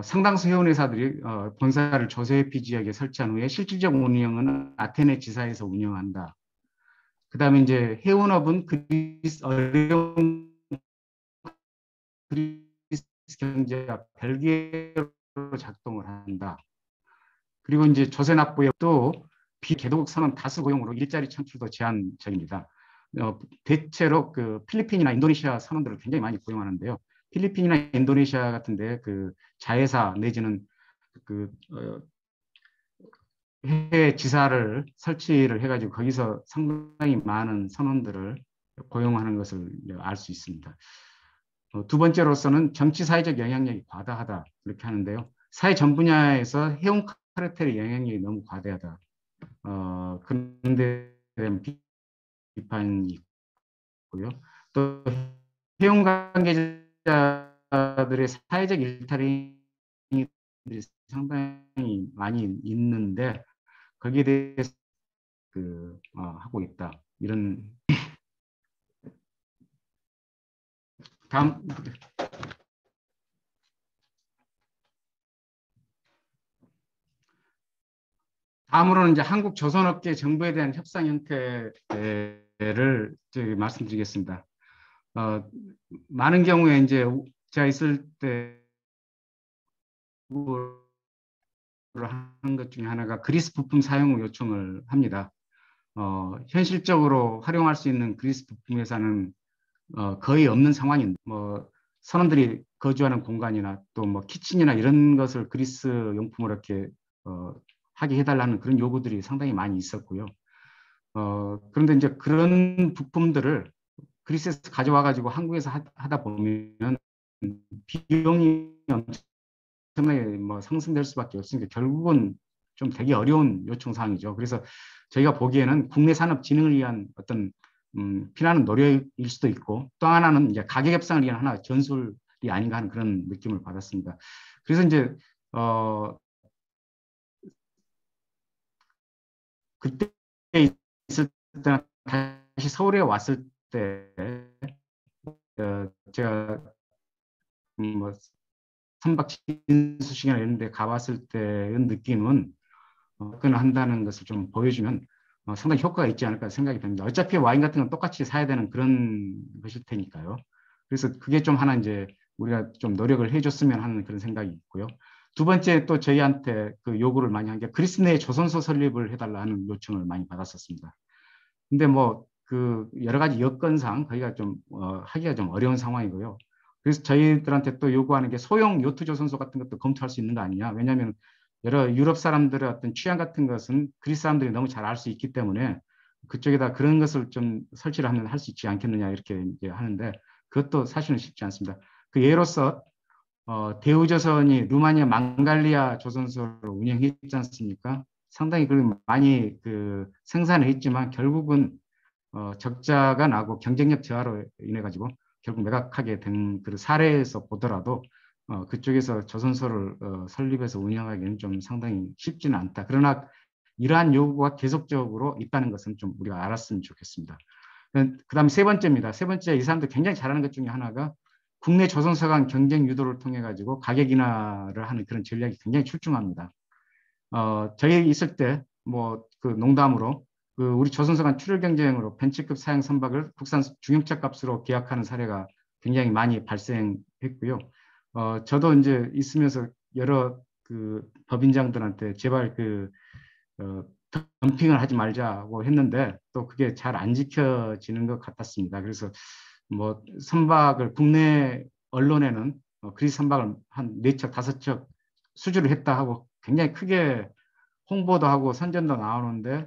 상당수 해운회사들이 본사를 조세피 지역에 설치한 후에 실질적 운영은 아테네 지사에서 운영한다. 그다음에 이제 해운업은 어려운 그리스 경제와 별개로 작동을 한다. 그리고 이제 조세 납부액도 비개도국 선언 다수 고용으로 일자리 창출도 제한적입니다. 대체로 그 필리핀이나 인도네시아 선원들을 굉장히 많이 고용하는데요. 필리핀이나 인도네시아 같은데 그 자회사 내지는 그 해외 지사를 설치를 해가지고 거기서 상당히 많은 선원들을 고용하는 것을 알 수 있습니다. 두 번째로서는 정치 사회적 영향력이 과다하다 이렇게 하는데요. 사회 전 분야에서 해운 카르텔의 영향력이 너무 과다하다. 그런 데 대한 비판이 있고요. 또 해운 관계자들의 사회적 일탈이 상당히 많이 있는데 거기에 대해서 하고 있다. 이런 다음 다음으로는 이제 한국 조선업계 정부에 대한 협상 형태를 말씀드리겠습니다. 많은 경우에 이제 제가 있을 때 하는 것 중에 하나가 그리스 부품 사용 요청을 합니다. 현실적으로 활용할 수 있는 그리스 부품 회사는 거의 없는 상황인데, 뭐 선원들이 거주하는 공간이나 또 뭐 키친이나 이런 것을 그리스 용품으로 이렇게 하게 해달라는 그런 요구들이 상당히 많이 있었고요. 그런데 이제 그런 부품들을 그리스에서 가져와 가지고 한국에서 하다 보면 비용이 엄청나게 뭐 상승될 수밖에 없으니까 결국은 좀 되게 어려운 요청 사항이죠. 그래서 저희가 보기에는 국내 산업 진흥을 위한 어떤 피나는 노력일 수도 있고 또 하나는 이제 가격 협상을 위한 하나 전술이 아닌가 하는 그런 느낌을 받았습니다. 그래서 이제 그때 있을 때 다시 서울에 왔을 때 제가 뭐 선박 진수식이나 이런 데 가봤을 때의 느낌은 접근한다는 것을 좀 보여주면 상당히 효과가 있지 않을까 생각이 듭니다. 어차피 와인 같은 건 똑같이 사야 되는 그런 것일 테니까요. 그래서 그게 좀 하나 이제 우리가 좀 노력을 해줬으면 하는 그런 생각이 있고요. 두 번째 또 저희한테 그 요구를 많이 한 게 그리스 내 조선소 설립을 해달라 하는 요청을 많이 받았었습니다. 근데 뭐 그 여러 가지 여건상 거기가 좀 하기가 좀 어려운 상황이고요. 그래서 저희들한테 또 요구하는 게 소형 요트 조선소 같은 것도 검토할 수 있는 거 아니냐. 왜냐하면 여러 유럽 사람들의 어떤 취향 같은 것은 그리스 사람들이 너무 잘 알 수 있기 때문에 그쪽에다 그런 것을 좀 설치를 하면 할 수 있지 않겠느냐 이렇게 이제 하는데 그것도 사실은 쉽지 않습니다. 그 예로서 대우조선이 루마니아 망갈리아 조선소를 운영했지 않습니까? 상당히 그 많이 그 생산을 했지만 결국은 적자가 나고 경쟁력 저하로 인해 가지고 결국 매각하게 된 그 사례에서 보더라도 그쪽에서 조선소를 설립해서 운영하기는 좀 상당히 쉽지는 않다. 그러나 이러한 요구가 계속적으로 있다는 것은 좀 우리가 알았으면 좋겠습니다. 그다음 세 번째입니다. 세 번째 이 사람들 굉장히 잘하는 것 중에 하나가 국내 조선소 간 경쟁 유도를 통해 가지고 가격 인하를 하는 그런 전략이 굉장히 출중합니다. 저희 있을 때 뭐 그 농담으로 그 우리 조선소 간 출혈 경쟁으로 벤츠급 사양 선박을 국산 중형차 값으로 계약하는 사례가 굉장히 많이 발생했고요. 저도 이제 있으면서 여러 그 법인장들한테 제발 그 덤핑을 하지 말자고 했는데 또 그게 잘 안 지켜지는 것 같았습니다. 그래서 뭐 선박을 국내 언론에는 그리스 선박을 한 4척, 5척 수주를 했다 하고 굉장히 크게 홍보도 하고 선전도 나오는데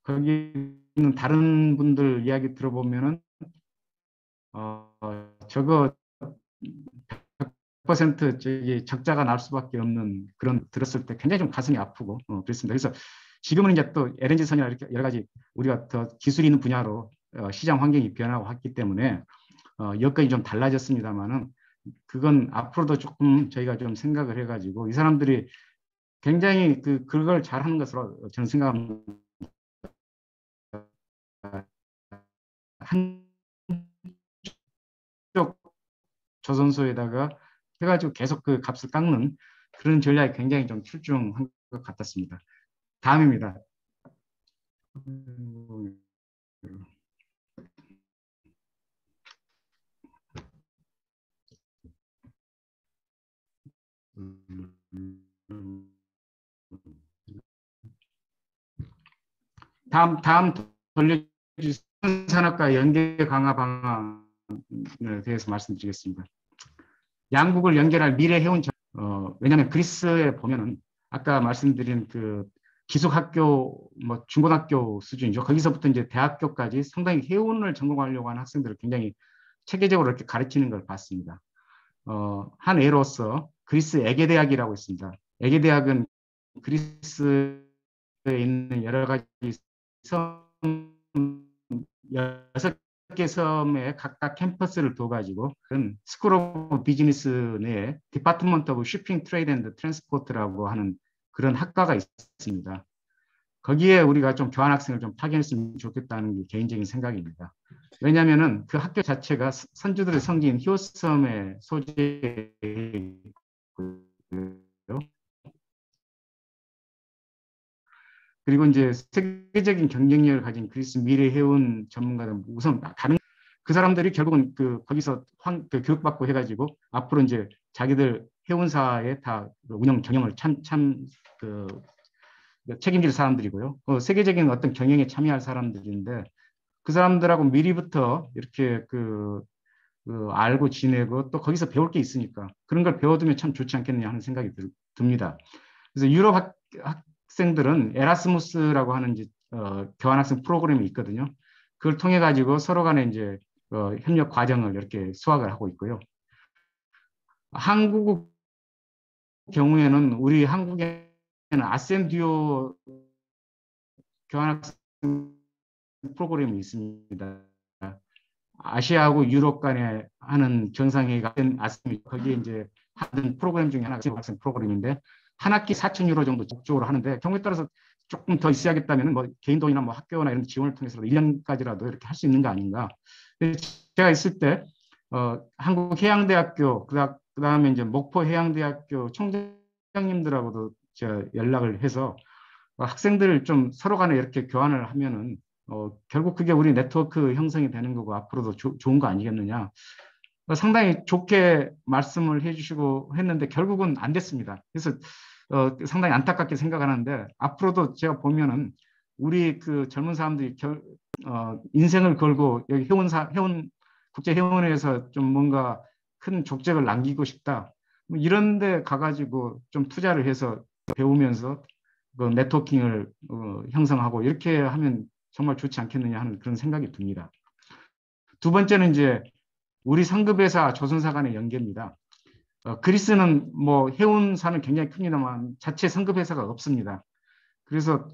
거기 있는 다른 분들 이야기 들어보면은 저거 100% 저기 적자가 날 수밖에 없는 그런 들었을 때 굉장히 좀 가슴이 아프고 그랬습니다. 그래서 지금은 이제 또 LNG 선이나 이렇게 여러 가지 우리가 더 기술이 있는 분야로 시장 환경이 변하고 왔기 때문에 여건이 좀 달라졌습니다만은 그건 앞으로도 조금 저희가 좀 생각을 해가지고 이 사람들이 굉장히 그걸 잘하는 것으로 저는 생각합니다. 한쪽 조선소에다가 해가지고 계속 그 값을 깎는 그런 전략이 굉장히 좀 출중한 것 같았습니다. 다음입니다. 다음 돌려주신 산업과 연계 강화 방안에 대해서 말씀드리겠습니다. 양국을 연결할 미래 해운 왜냐하면 그리스에 보면은 아까 말씀드린 그 기숙학교 뭐 중고등학교 수준이죠. 거기서부터 이제 대학교까지 상당히 해운을 전공하려고 하는 학생들을 굉장히 체계적으로 이렇게 가르치는 걸 봤습니다. 한 예로서 그리스 에게대학이라고 있습니다. 에게대학은 그리스에 있는 여러 가지 섬 6개 섬에 각각 캠퍼스를 둬가지고 스쿨 오브 비즈니스 내에 디파트먼트 오브 쇼핑 트레이드 앤드 트랜스포트라고 하는 그런 학과가 있습니다. 거기에 우리가 좀 교환학생을 좀 파견했으면 좋겠다는 게 개인적인 생각입니다. 왜냐하면은 그 학교 자체가 선주들의 성지인 히오스섬의 소재고요. 그리고 이제 세계적인 경쟁력을 가진 그리스 미래 해운 전문가들 우선 다른 그 사람들이 결국은 거기서 교육받고 해가지고 앞으로 이제 자기들 해운사에 다 운영 경영을 책임질 사람들이고요. 세계적인 어떤 경영에 참여할 사람들인데 그 사람들하고 미리부터 이렇게 알고 지내고 또 거기서 배울 게 있으니까 그런 걸 배워두면 참 좋지 않겠느냐 하는 생각이 듭니다. 그래서 유럽 학생들은 에라스무스라고 하는 교환학생 프로그램이 있거든요. 그걸 통해 가지고 서로 간에 이제 협력 과정을 이렇게 수학을 하고 있고요. 한국 경우에는 우리 한국에는 아셈 듀오 교환학생 프로그램이 있습니다. 아시아하고 유럽 간에 하는 정상회의가 아셈 거기에 이제 하는 프로그램 중에 하나가 학생 프로그램인데 한 학기 4,000유로 정도 적극적으로 하는데 경우에 따라서 조금 더 있어야겠다면 뭐 개인 돈이나 뭐 학교나 이런 지원을 통해서 1년까지라도 이렇게 할 수 있는 거 아닌가. 제가 있을 때 한국해양대학교 그다음에 이제 목포해양대학교 총장님들하고도 제가 연락을 해서 학생들 좀 서로 간에 이렇게 교환을 하면은 결국 그게 우리 네트워크 형성이 되는 거고 앞으로도 좋은 거 아니겠느냐. 상당히 좋게 말씀을 해주시고 했는데 결국은 안 됐습니다. 그래서 상당히 안타깝게 생각하는데 앞으로도 제가 보면은 우리 그 젊은 사람들이 인생을 걸고 여기 해운 국제 해운회에서 좀 뭔가 큰 족적을 남기고 싶다. 뭐 이런 데 가가지고 좀 투자를 해서 배우면서 그 네트워킹을 형성하고 이렇게 하면 정말 좋지 않겠느냐 하는 그런 생각이 듭니다. 두 번째는 이제 우리 상급회사 조선사 간의 연계입니다. 그리스는 뭐 해운사는 굉장히 큽니다만 자체 상급회사가 없습니다. 그래서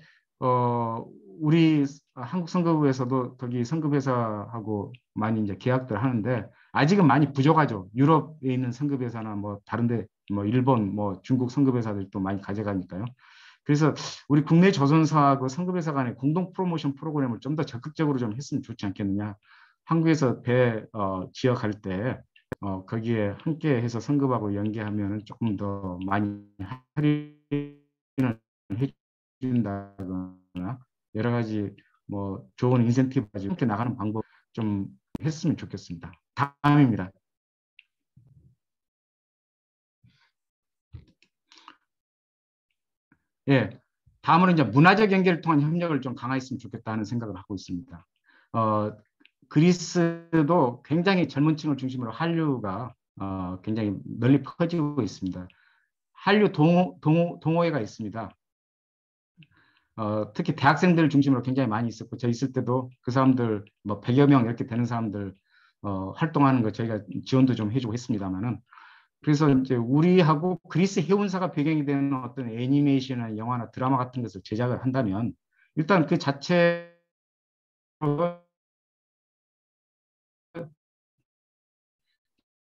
우리 한국 상급에서도 거기 상급회사하고 많이 이제 계약들 하는데 아직은 많이 부족하죠. 유럽에 있는 상급회사나 뭐 다른데 뭐 일본, 뭐 중국 상급회사들도 많이 가져가니까요. 그래서 우리 국내 조선사하고 상급회사 간의 공동 프로모션 프로그램을 좀 더 적극적으로 좀 했으면 좋지 않겠느냐. 한국에서 배 지어갈 때 거기에 함께 해서 상급하고 연계하면 조금 더 많이 할인을 해준다거나 여러 가지 뭐 좋은 인센티브 가지고 함께 나가는 방법 좀 했으면 좋겠습니다. 다음입니다. 예, 다음으로 이제 문화적 연계를 통한 협력을 좀 강화했으면 좋겠다는 생각을 하고 있습니다. 어, 그리스도 굉장히 젊은 층을 중심으로 한류가 굉장히 널리 퍼지고 있습니다. 한류 동호회가 있습니다. 특히 대학생들 중심으로 굉장히 많이 있었고, 저 있을 때도 그 사람들 뭐 100여 명 이렇게 되는 사람들 활동하는 거 저희가 지원도 좀 해주고 했습니다만은, 그래서 이제 우리하고 그리스 해운사가 배경이 되는 어떤 애니메이션이나 영화나 드라마 같은 것을 제작을 한다면, 일단 그 자체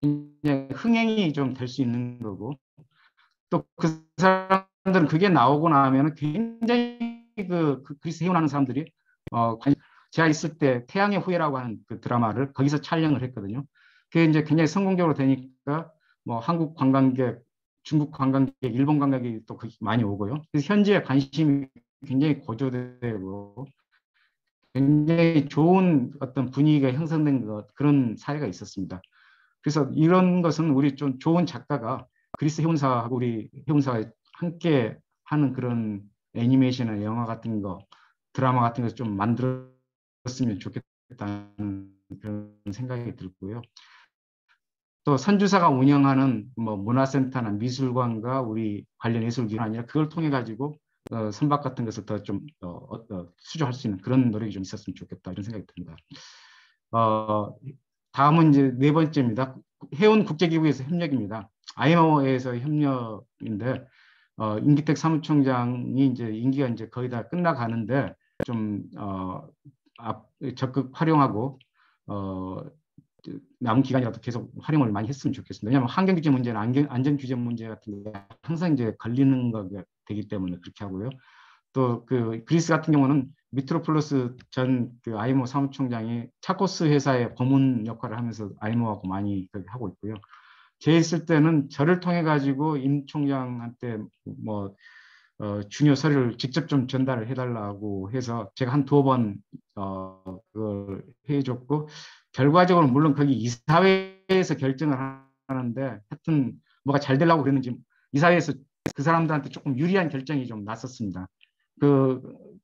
그냥 흥행이 좀 될 수 있는 거고, 또 그 사람들은 그게 나오고 나면 굉장히 그 그리스 해운하는 사람들이 제가 있을 때 태양의 후예라고 하는 그 드라마를 거기서 촬영을 했거든요. 그게 이제 굉장히 성공적으로 되니까 뭐 한국 관광객, 중국 관광객, 일본 관광객이 또 많이 오고요. 그래서 현지에 관심이 굉장히 고조되고 굉장히 좋은 어떤 분위기가 형성된 그런 사례가 있었습니다. 그래서 이런 것은 우리 좀 좋은 작가가 그리스 해운사하고 우리 해운사가 함께 하는 그런 애니메이션이나 영화 같은 거, 드라마 같은 거 좀 만들었으면 좋겠다는 그런 생각이 들고요. 또 선주사가 운영하는 뭐 문화센터나 미술관과 우리 관련 예술기관 아니라 그걸 통해 가지고 선박 같은 것을 더 좀 수주할 수 있는 그런 노력이 좀 있었으면 좋겠다 이런 생각이 듭니다. 다음은 이제 네 번째입니다. 해운 국제기구에서 협력입니다. IMO에서 협력인데 임기택 사무총장이 이제 임기가 이제 거의 다 끝나가는데 좀 적극 활용하고 남은 기간이라도 계속 활용을 많이 했으면 좋겠습니다. 왜냐하면 환경 규제 문제나 안전 규제 문제 같은 게 항상 이제 걸리는 거가 되기 때문에 그렇게 하고요. 또 그 그리스 같은 경우는 미트로폴로스 전 그 아이모 사무총장이 차코스 회사의 고문 역할을 하면서 아이모하고 많이 하고 있고요. 제 있을 때는 저를 통해 가지고 임 총장한테 뭐 중요 서류를 직접 좀 전달을 해달라고 해서 제가 한 두어 번 그걸 해줬고 결과적으로 물론 거기 이사회에서 결정을 하는데 하여튼 뭐가 잘 되려고 그랬는지 이사회에서 그 사람들한테 조금 유리한 결정이 좀 났었습니다.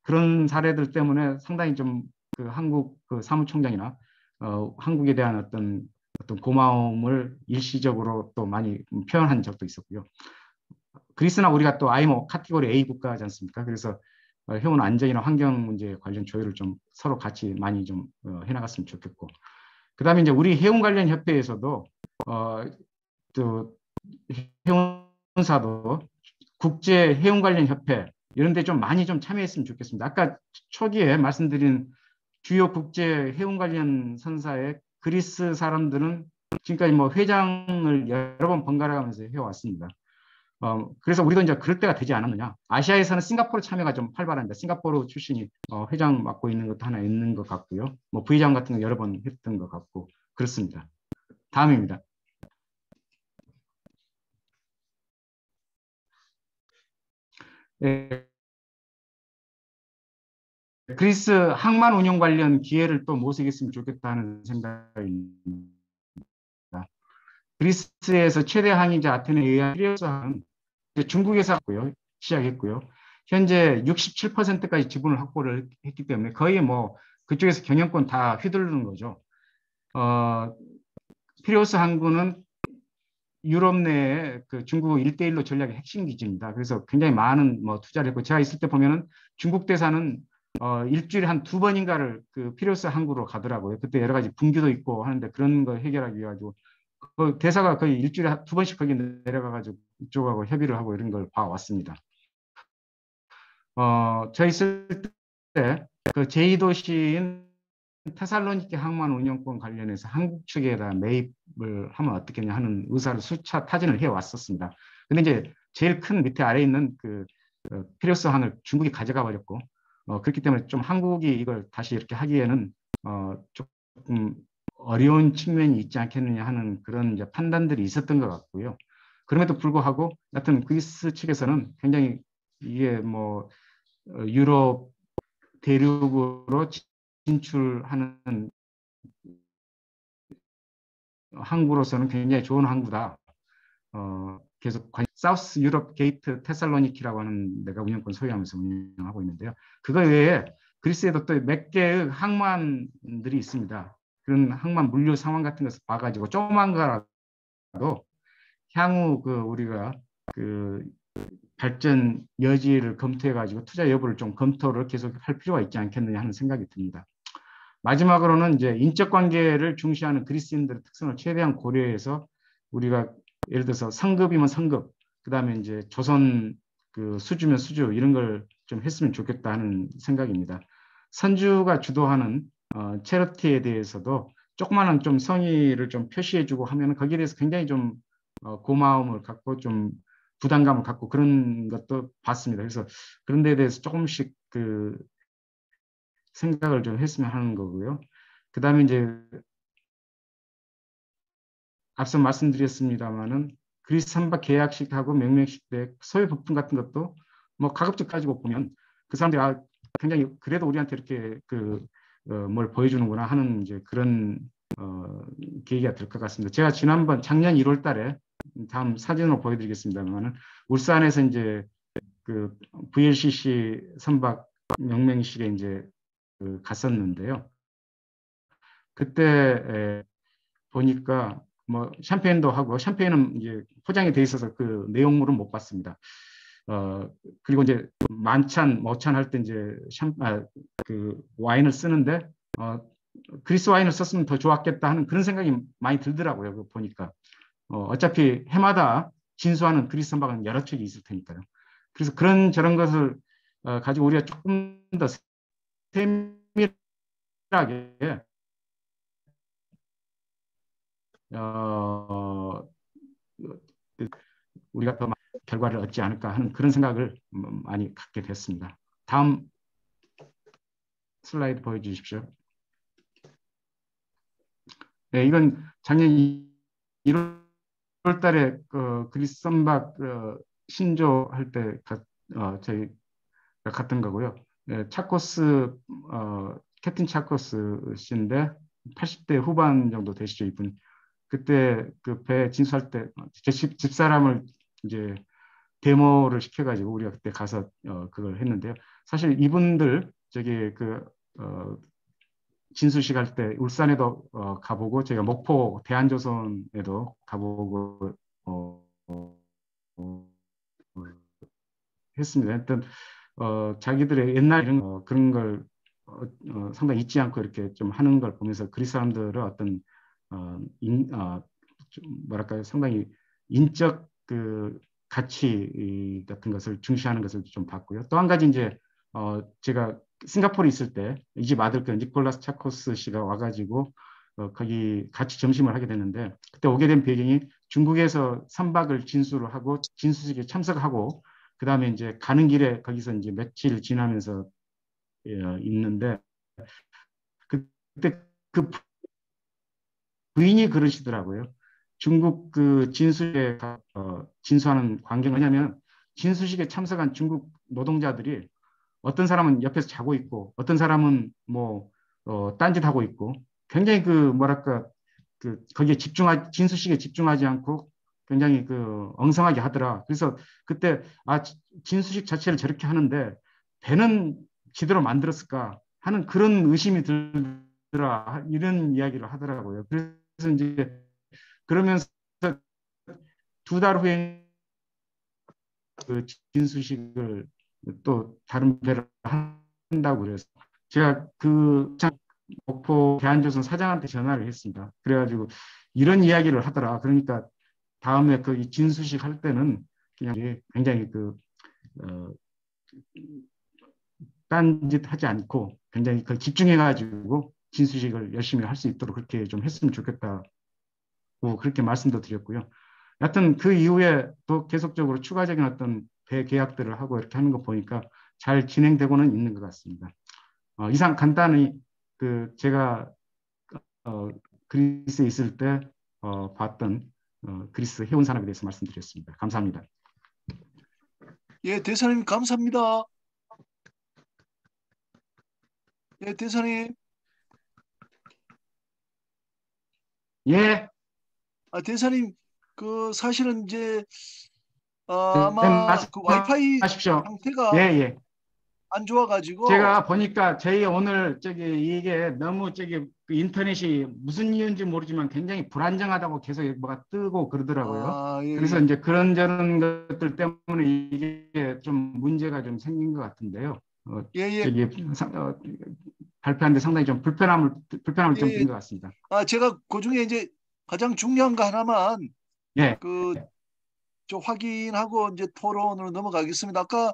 그런 사례들 때문에 상당히 좀 그 한국 그 사무총장이나 한국에 대한 어떤 고마움을 일시적으로 또 많이 표현한 적도 있었고요. 그리스나 우리가 또 IMO 카테고리 A 국가지 않습니까? 그래서 해운 안전이나 환경 문제 관련 조율을 좀 서로 같이 많이 좀 해나갔으면 좋겠고, 그다음에 이제 우리 해운 관련 협회에서도 또 해운사도 국제 해운 관련 협회 이런 데 좀 많이 좀 참여했으면 좋겠습니다. 아까 초기에 말씀드린 주요 국제 해운 관련 선사에 그리스 사람들은 지금까지 뭐 회장을 여러 번 번갈아 가면서 해왔습니다. 그래서 우리도 이제 그럴 때가 되지 않았느냐. 아시아에서는 싱가포르 참여가 좀 활발합니다. 싱가포르 출신이 회장 맡고 있는 것도 하나 있는 것 같고요. 뭐 부의장 같은 거 여러 번 했던 것 같고 그렇습니다. 다음입니다. 예, 그리스 항만 운영 관련 기회를 또 모색했으면 좋겠다는 생각입니다. 그리스에서 최대 항해자 아테네에 의한 피레우스항은 중국에서 시작했고요. 현재 67%까지 지분을 확보를 했기 때문에 거의 뭐 그쪽에서 경영권 다 휘두르는 거죠. 피레우스 항구는 유럽 내에 그 중국 1대1로 전략의 핵심 기지입니다. 그래서 굉장히 많은 뭐 투자를 했고, 제가 있을 때 보면은 중국 대사는 일주일에 한 2번인가를 그 피레우스 항구로 가더라고요. 그때 여러 가지 분기도 있고 하는데 그런 거 해결하기 위해 가지고 그 대사가 거의 일주일에 2번씩 거기 내려가가지고 이쪽하고 협의를 하고 이런 걸 봐왔습니다. 저 있을 때 그 제2도시인 테살로니케 항만 운영권 관련해서 한국 측에다 매입을 하면 어떻겠냐 하는 의사를 수차 타진을 해왔었습니다. 근데 이제 제일 큰 밑에 아래 있는 그 피레우스 항을 중국이 가져가 버렸고, 그렇기 때문에 좀 한국이 이걸 다시 이렇게 하기에는 조금 어려운 측면이 있지 않겠느냐 하는 그런 이제 판단들이 있었던 것 같고요. 그럼에도 불구하고 하여튼 그리스 측에서는 굉장히 이게 뭐 유럽 대륙으로 진출하는 항구로서는 굉장히 좋은 항구다. 계속 사우스 유럽 게이트 테살로니키라고 하는 데가 운영권 소유하면서 운영하고 있는데요. 그거 외에 그리스에도 또 몇 개의 항만들이 있습니다. 그런 항만 물류 상황 같은 것을 봐가지고 조그만 거라도 향후 그 우리가 그 발전 여지를 검토해가지고 투자 여부를 좀 검토를 계속 할 필요가 있지 않겠느냐 하는 생각이 듭니다. 마지막으로는 이제 인적 관계를 중시하는 그리스인들의 특성을 최대한 고려해서 우리가 예를 들어서 상급이면 상급, 그다음에 이제 조선 그 수주면 수주 이런 걸 좀 했으면 좋겠다는 생각입니다. 선주가 주도하는 체러티에 대해서도 조그마한 좀 성의를 좀 표시해주고 하면 거기에 대해서 굉장히 좀 고마움을 갖고 좀 부담감을 갖고 그런 것도 봤습니다. 그래서 그런 데에 대해서 조금씩 그 생각을 좀 했으면 하는 거고요. 그 다음에 이제 앞서 말씀드렸습니다만은 그리스 선박 계약식하고 명명식 때 소유 부품 같은 것도 뭐 가급적 가지고 보면 그 사람들이 굉장히 그래도 우리한테 이렇게 뭘 보여주는구나 하는 이제 그런 계기가 될 것 같습니다. 제가 지난번 작년 1월 달에 다음 사진으로 보여드리겠습니다만은 울산에서 이제 그 VLCC 선박 명명식에 이제 갔었는데요. 그때 보니까 뭐 샴페인도 하고 샴페인은 이제 포장이 돼 있어서 그 내용물은 못 봤습니다. 그리고 이제 만찬, 모찬 할 때 이제 그 와인을 쓰는데 그리스 와인을 썼으면 더 좋았겠다 하는 그런 생각이 많이 들더라고요. 그 보니까 어차피 해마다 진수하는 그리스 선박은 여러 척이 있을 테니까요. 그래서 그런 저런 것을 가지고 우리가 조금 더 세밀하게 어, 우리가 더 결과를 얻지 않을까 하는 그런 생각을 많이 갖게 됐습니다. 다음 슬라이드 보여주십시오. 네, 이건 작년 1월 달에 그리스 선박 신조할 때 저희가 갔던 거고요. 네, 차코스 캡틴 차코스 씨인데 80대 후반 정도 되시죠, 이분. 그때 그 배 진수할 때 제 집사람을 이제 데모를 시켜가지고 우리가 그때 가서 그걸 했는데요. 사실 이분들 저기 진수식 할 때 울산에도 가보고 저희가 목포 대한조선에도 가보고 어, 했습니다. 하여튼 자기들의 옛날 이런 그런 걸 상당히 잊지 않고 이렇게 좀 하는 걸 보면서 그리스 사람들의 어떤 좀 뭐랄까요, 상당히 인적 그 가치 같은 것을 중시하는 것을 좀 봤고요. 또 한 가지 이제 제가 싱가포르에 있을 때 이 집 아들 그 니콜라스 차코스 씨가 와가지고 거기 같이 점심을 하게 됐는데 그때 오게 된 배경이 중국에서 선박을 진수를 하고 진수식에 참석하고 그 다음에 이제 가는 길에 거기서 이제 며칠 지나면서 있는데 그때 그 부인이 그러시더라고요. 중국 그 진수에 진수하는 광경 왜냐하면 진수식에 참석한 중국 노동자들이 어떤 사람은 옆에서 자고 있고 어떤 사람은 뭐 딴짓하고 있고 굉장히 그 뭐랄까 그 거기에 진수식에 집중하지 않고 굉장히 그 엉성하게 하더라. 그래서 그때 진수식 자체를 저렇게 하는데 배는 제대로 만들었을까 하는 그런 의심이 들더라. 이런 이야기를 하더라고요. 그래서 이제 그러면서 2달 후에 그 진수식을 또 다른 배를 한다고 그래서 제가 그 목포 대한조선 사장한테 전화를 했습니다. 그래가지고 이런 이야기를 하더라. 그러니까 다음에 그 진수식 할 때는 그냥 굉장히 그 어, 딴짓 하지 않고 굉장히 그 집중해가지고 진수식을 열심히 할 수 있도록 그렇게 좀 했으면 좋겠다고 그렇게 말씀도 드렸고요. 여하튼 그 이후에 또 계속적으로 추가적인 어떤 배 계약들을 하고 이렇게 하는 거 보니까 잘 진행되고는 있는 것 같습니다. 이상 간단히 그 제가 그리스에 있을 때 봤던 그리스 해운 산업에 대해서 말씀드렸습니다. 감사합니다. 예, 대사님 감사합니다. 예, 대사님. 예, 대사님, 그 사실은 이제 네, 아마 그 와이파이 말씀하십시오. 예, 상태가 예. 안 좋아가지고 제가 보니까 저희 오늘 이게 너무 그 인터넷이 무슨 이유인지 모르지만 굉장히 불안정하다고 계속 뭐가 뜨고 그러더라고요. 예, 그래서 예, 이제 그런저런 것들 때문에 이게 좀 문제가 좀 생긴 것 같은데요. 예, 예, 발표하는데 상당히 좀 불편함을 예, 좀 예. 드린 것 같습니다. 제가 그중에 이제 가장 중요한 거 하나만 예, 그 좀 확인하고 이제 토론으로 넘어가겠습니다. 아까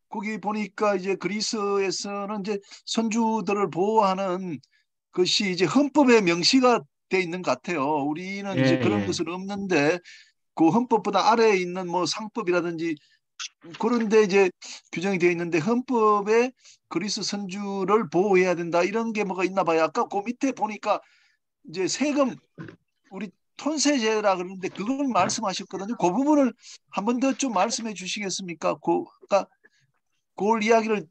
거기 보니까 이제 그리스에서는 이제 선주들을 보호하는 것이 이제 헌법에 명시가 돼 있는 것 같아요. 우리는 예, 이제 그런 예, 것은 없는데 그 헌법보다 아래에 있는 뭐 상법이라든지 그런데 이제 규정이 되어 있는데 헌법에 그리스 선주를 보호해야 된다 이런 게 뭐가 있나 봐요. 아까 그 밑에 보니까 이제 세금 우리 톤세제라 그러는데 그걸 말씀하셨거든요. 그 부분을 한 번 더 좀 말씀해 주시겠습니까? 아까 그 이야기를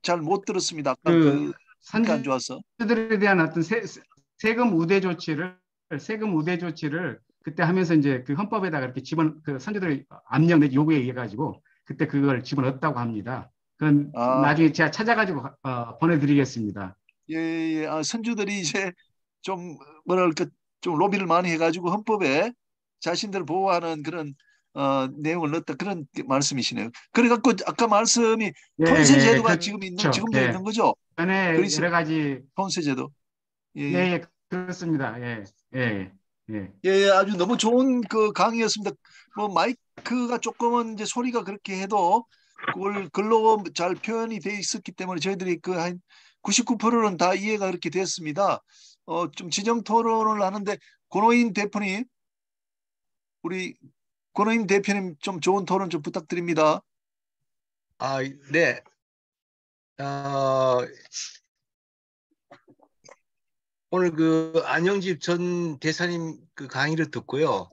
잘 못 들었습니다. 아까 그 그 듣기 안 좋아서. 선주들에 대한 어떤 세금 우대 조치를 그때 하면서 이제 그 헌법에다가 이렇게 그 선주들의 압력 내 요구에 의해 가지고 그때 그걸 집어넣었다고 합니다. 그건 아, 나중에 제가 찾아가지고 보내드리겠습니다. 예, 예. 선주들이 이제 좀 뭐랄까 좀 로비를 많이 해가지고 헌법에 자신들을 보호하는 그런 내용을 넣었다 그런 말씀이시네요. 그래갖고 아까 말씀이 예, 톤세 예, 제도가 그렇죠. 지금도 있는 예, 거죠? 전에 그리스 여러 가지 톤세 제도. 예, 예, 예. 예, 그렇습니다. 예, 예, 예, 예, 예, 아주 너무 좋은 그 강의였습니다. 뭐 마이크가 조금은 이제 소리가 그렇게 해도 그걸 글로 잘 표현이 돼 있었기 때문에 저희들이 그 한 99%는 다 이해가 그렇게 됐습니다. 좀 지정 토론을 하는데 권호인 대표님, 우리 권호인 대표님 좀 좋은 토론 좀 부탁드립니다. 네. 어, 오늘 그 안영집 전 대사님 그 강의를 듣고요.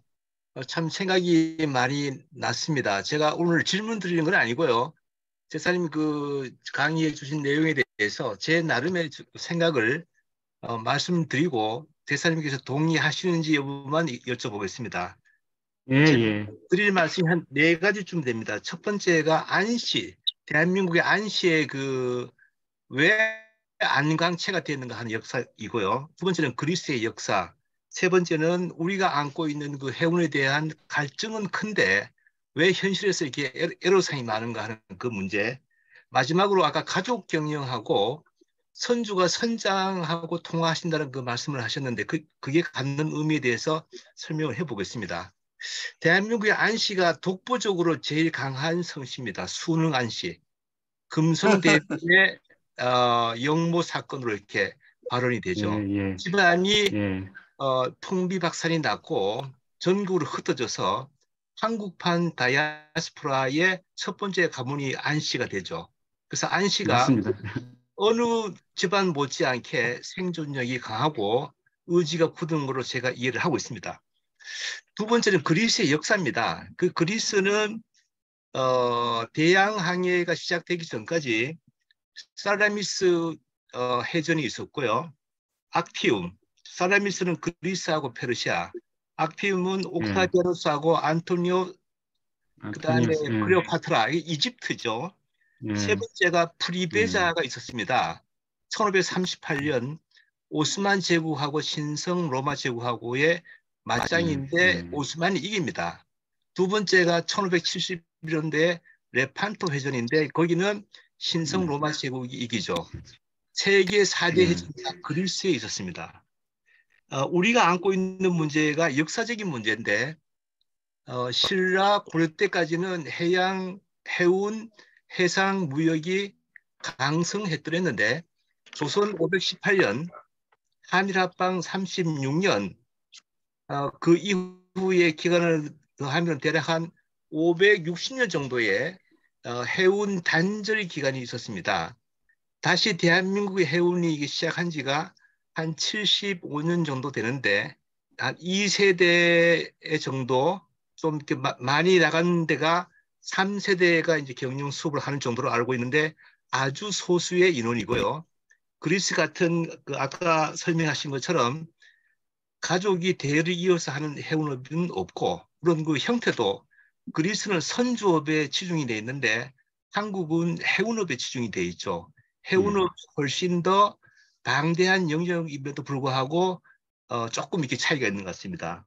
참 생각이 많이 났습니다. 제가 오늘 질문 드리는 건 아니고요. 대사님 그 강의해 주신 내용에 대해서 제 나름의 생각을 말씀드리고 대사님께서 동의하시는지 여부만 여쭤보겠습니다. 예, 제가 예, 드릴 말씀이 한 네 가지쯤 됩니다. 첫 번째가 안시, 대한민국의 안시의 그 왜 안광체가 되었는가 하는 역사이고요. 두 번째는 그리스의 역사. 세 번째는 우리가 안고 있는 그 해운에 대한 갈증은 큰데 왜 현실에서 이렇게 애로사항이 많은가 하는 그 문제. 마지막으로 아까 가족 경영하고 선주가 선장하고 통화하신다는 그 말씀을 하셨는데 그게 갖는 의미에 대해서 설명을 해보겠습니다. 대한민국의 안시가 독보적으로 제일 강한 성씨입니다. 수능 안시. 금성대군의 영모 사건으로 이렇게 발언이 예, 되죠. 예, 집안이 예, 풍비박산이 났고 전국으로 흩어져서 한국판 다이아스포라의 첫 번째 가문이 안씨가 되죠. 그래서 안씨가 맞습니다. 어느 집안 못지않게 생존력이 강하고 의지가 굳은 것으로 제가 이해를 하고 있습니다. 두 번째는 그리스의 역사입니다. 그 그리스는 대양 항해가 시작되기 전까지 살라미스 해전이 있었고요. 악피움, 살라미스는 그리스하고 페르시아, 악피움은 예, 옥타비아누스하고 안토니오, 그다음에 안토니우스, 예, 클레오파트라, 이게 이집트죠. 세 예, 번째가 예, 프리베자가 있었습니다. 1538년 오스만 제국하고 신성 로마 제국하고의 예, 맞짱인데 예, 오스만이 이깁니다. 두 번째가 1571년대 레판토 회전인데 거기는 신성 예, 로마 제국이 이기죠. 세계 4대 예, 해전이 다 그리스에 있었습니다. 우리가 안고 있는 문제가 역사적인 문제인데 신라 고려 때까지는 해양, 해운, 해상 무역이 강성했더랬는데 조선 518년 한일합방 36년 그 이후의 기간을 더하면 대략 한 560년 정도의 해운 단절 기간이 있었습니다. 다시 대한민국의 해운이 시작한 지가 한 75년 정도 되는데 한 2세대 정도 좀 이렇게 많이 나간 데가 3세대가 이제 경영 수업을 하는 정도로 알고 있는데 아주 소수의 인원이고요. 그리스 같은 그 아까 설명하신 것처럼 가족이 대를 이어서 하는 해운업은 없고 물론 그 형태도 그리스는 선주업에 치중이 돼 있는데 한국은 해운업에 치중이 돼 있죠. 예. 해운업 훨씬 더 방대한 영역임에도 불구하고 조금 이렇게 차이가 있는 것 같습니다.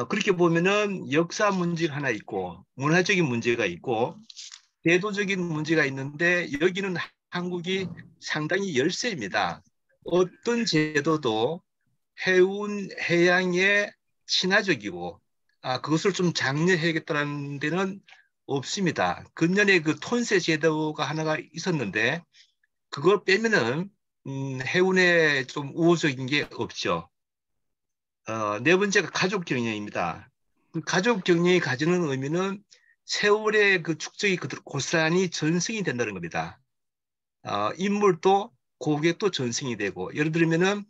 그렇게 보면은 역사 문제가 하나 있고 문화적인 문제가 있고 제도적인 문제가 있는데 여기는 한국이 상당히 열세입니다. 어떤 제도도 해운 해양에 친화적이고 그것을 좀 장려해야겠다는 데는 없습니다. 근년에 그 톤세 제도가 하나가 있었는데 그걸 빼면은 해운에 좀 우호적인 게 없죠. 네 번째가 가족 경영입니다. 그 가족 경영이 가지는 의미는 세월의 그 축적이 고스란히 전승이 된다는 겁니다. 인물도 고객도 전승이 되고 예를 들면은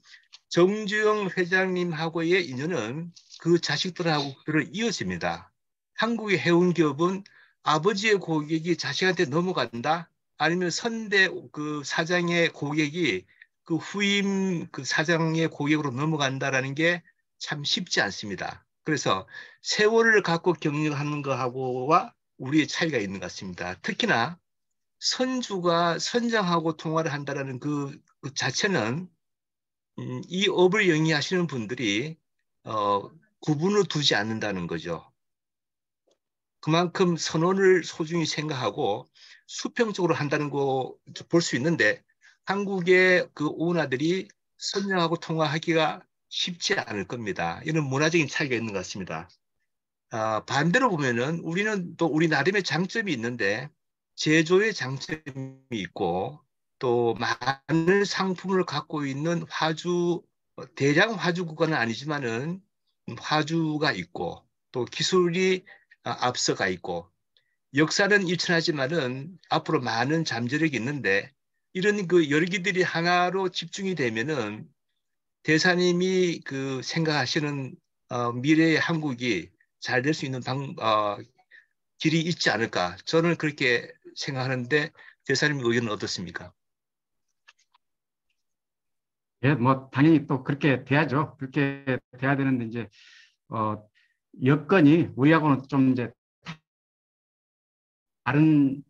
정주영 회장님하고의 인연은 그 자식들하고를 이어집니다. 한국의 해운 기업은 아버지의 고객이 자식한테 넘어간다? 아니면 선대 그 사장의 고객이 그 후임 그 사장의 고객으로 넘어간다라는 게 참 쉽지 않습니다. 그래서 세월을 갖고 경영하는 거하고와 우리의 차이가 있는 것 같습니다. 특히나 선주가 선장하고 통화를 한다는 그 자체는 이 업을 영위하시는 분들이 구분을 두지 않는다는 거죠. 그만큼 선원을 소중히 생각하고 수평적으로 한다는 거 볼 수 있는데 한국의 그 오나들이 선장하고 통화하기가 쉽지 않을 겁니다. 이런 문화적인 차이가 있는 것 같습니다. 반대로 보면은 우리는 또 우리 나름의 장점이 있는데 제조의 장점이 있고 또 많은 상품을 갖고 있는 화주 대량 화주 국가는 아니지만은 화주가 있고 또 기술이 앞서가 있고 역사는 일천하지만은 앞으로 많은 잠재력이 있는데 이런 그 열기들이 하나로 집중이 되면은 대사님이 그 생각하시는 미래의 한국이 잘 될 수 있는 길이 있지 않을까. 저는 그렇게 생각하는데 대사님 의견은 어떻습니까? 예, 뭐 당연히 또 그렇게 돼야죠. 그렇게 돼야 되는데 이제 어, 여건이 우리하고는 좀 이제 다른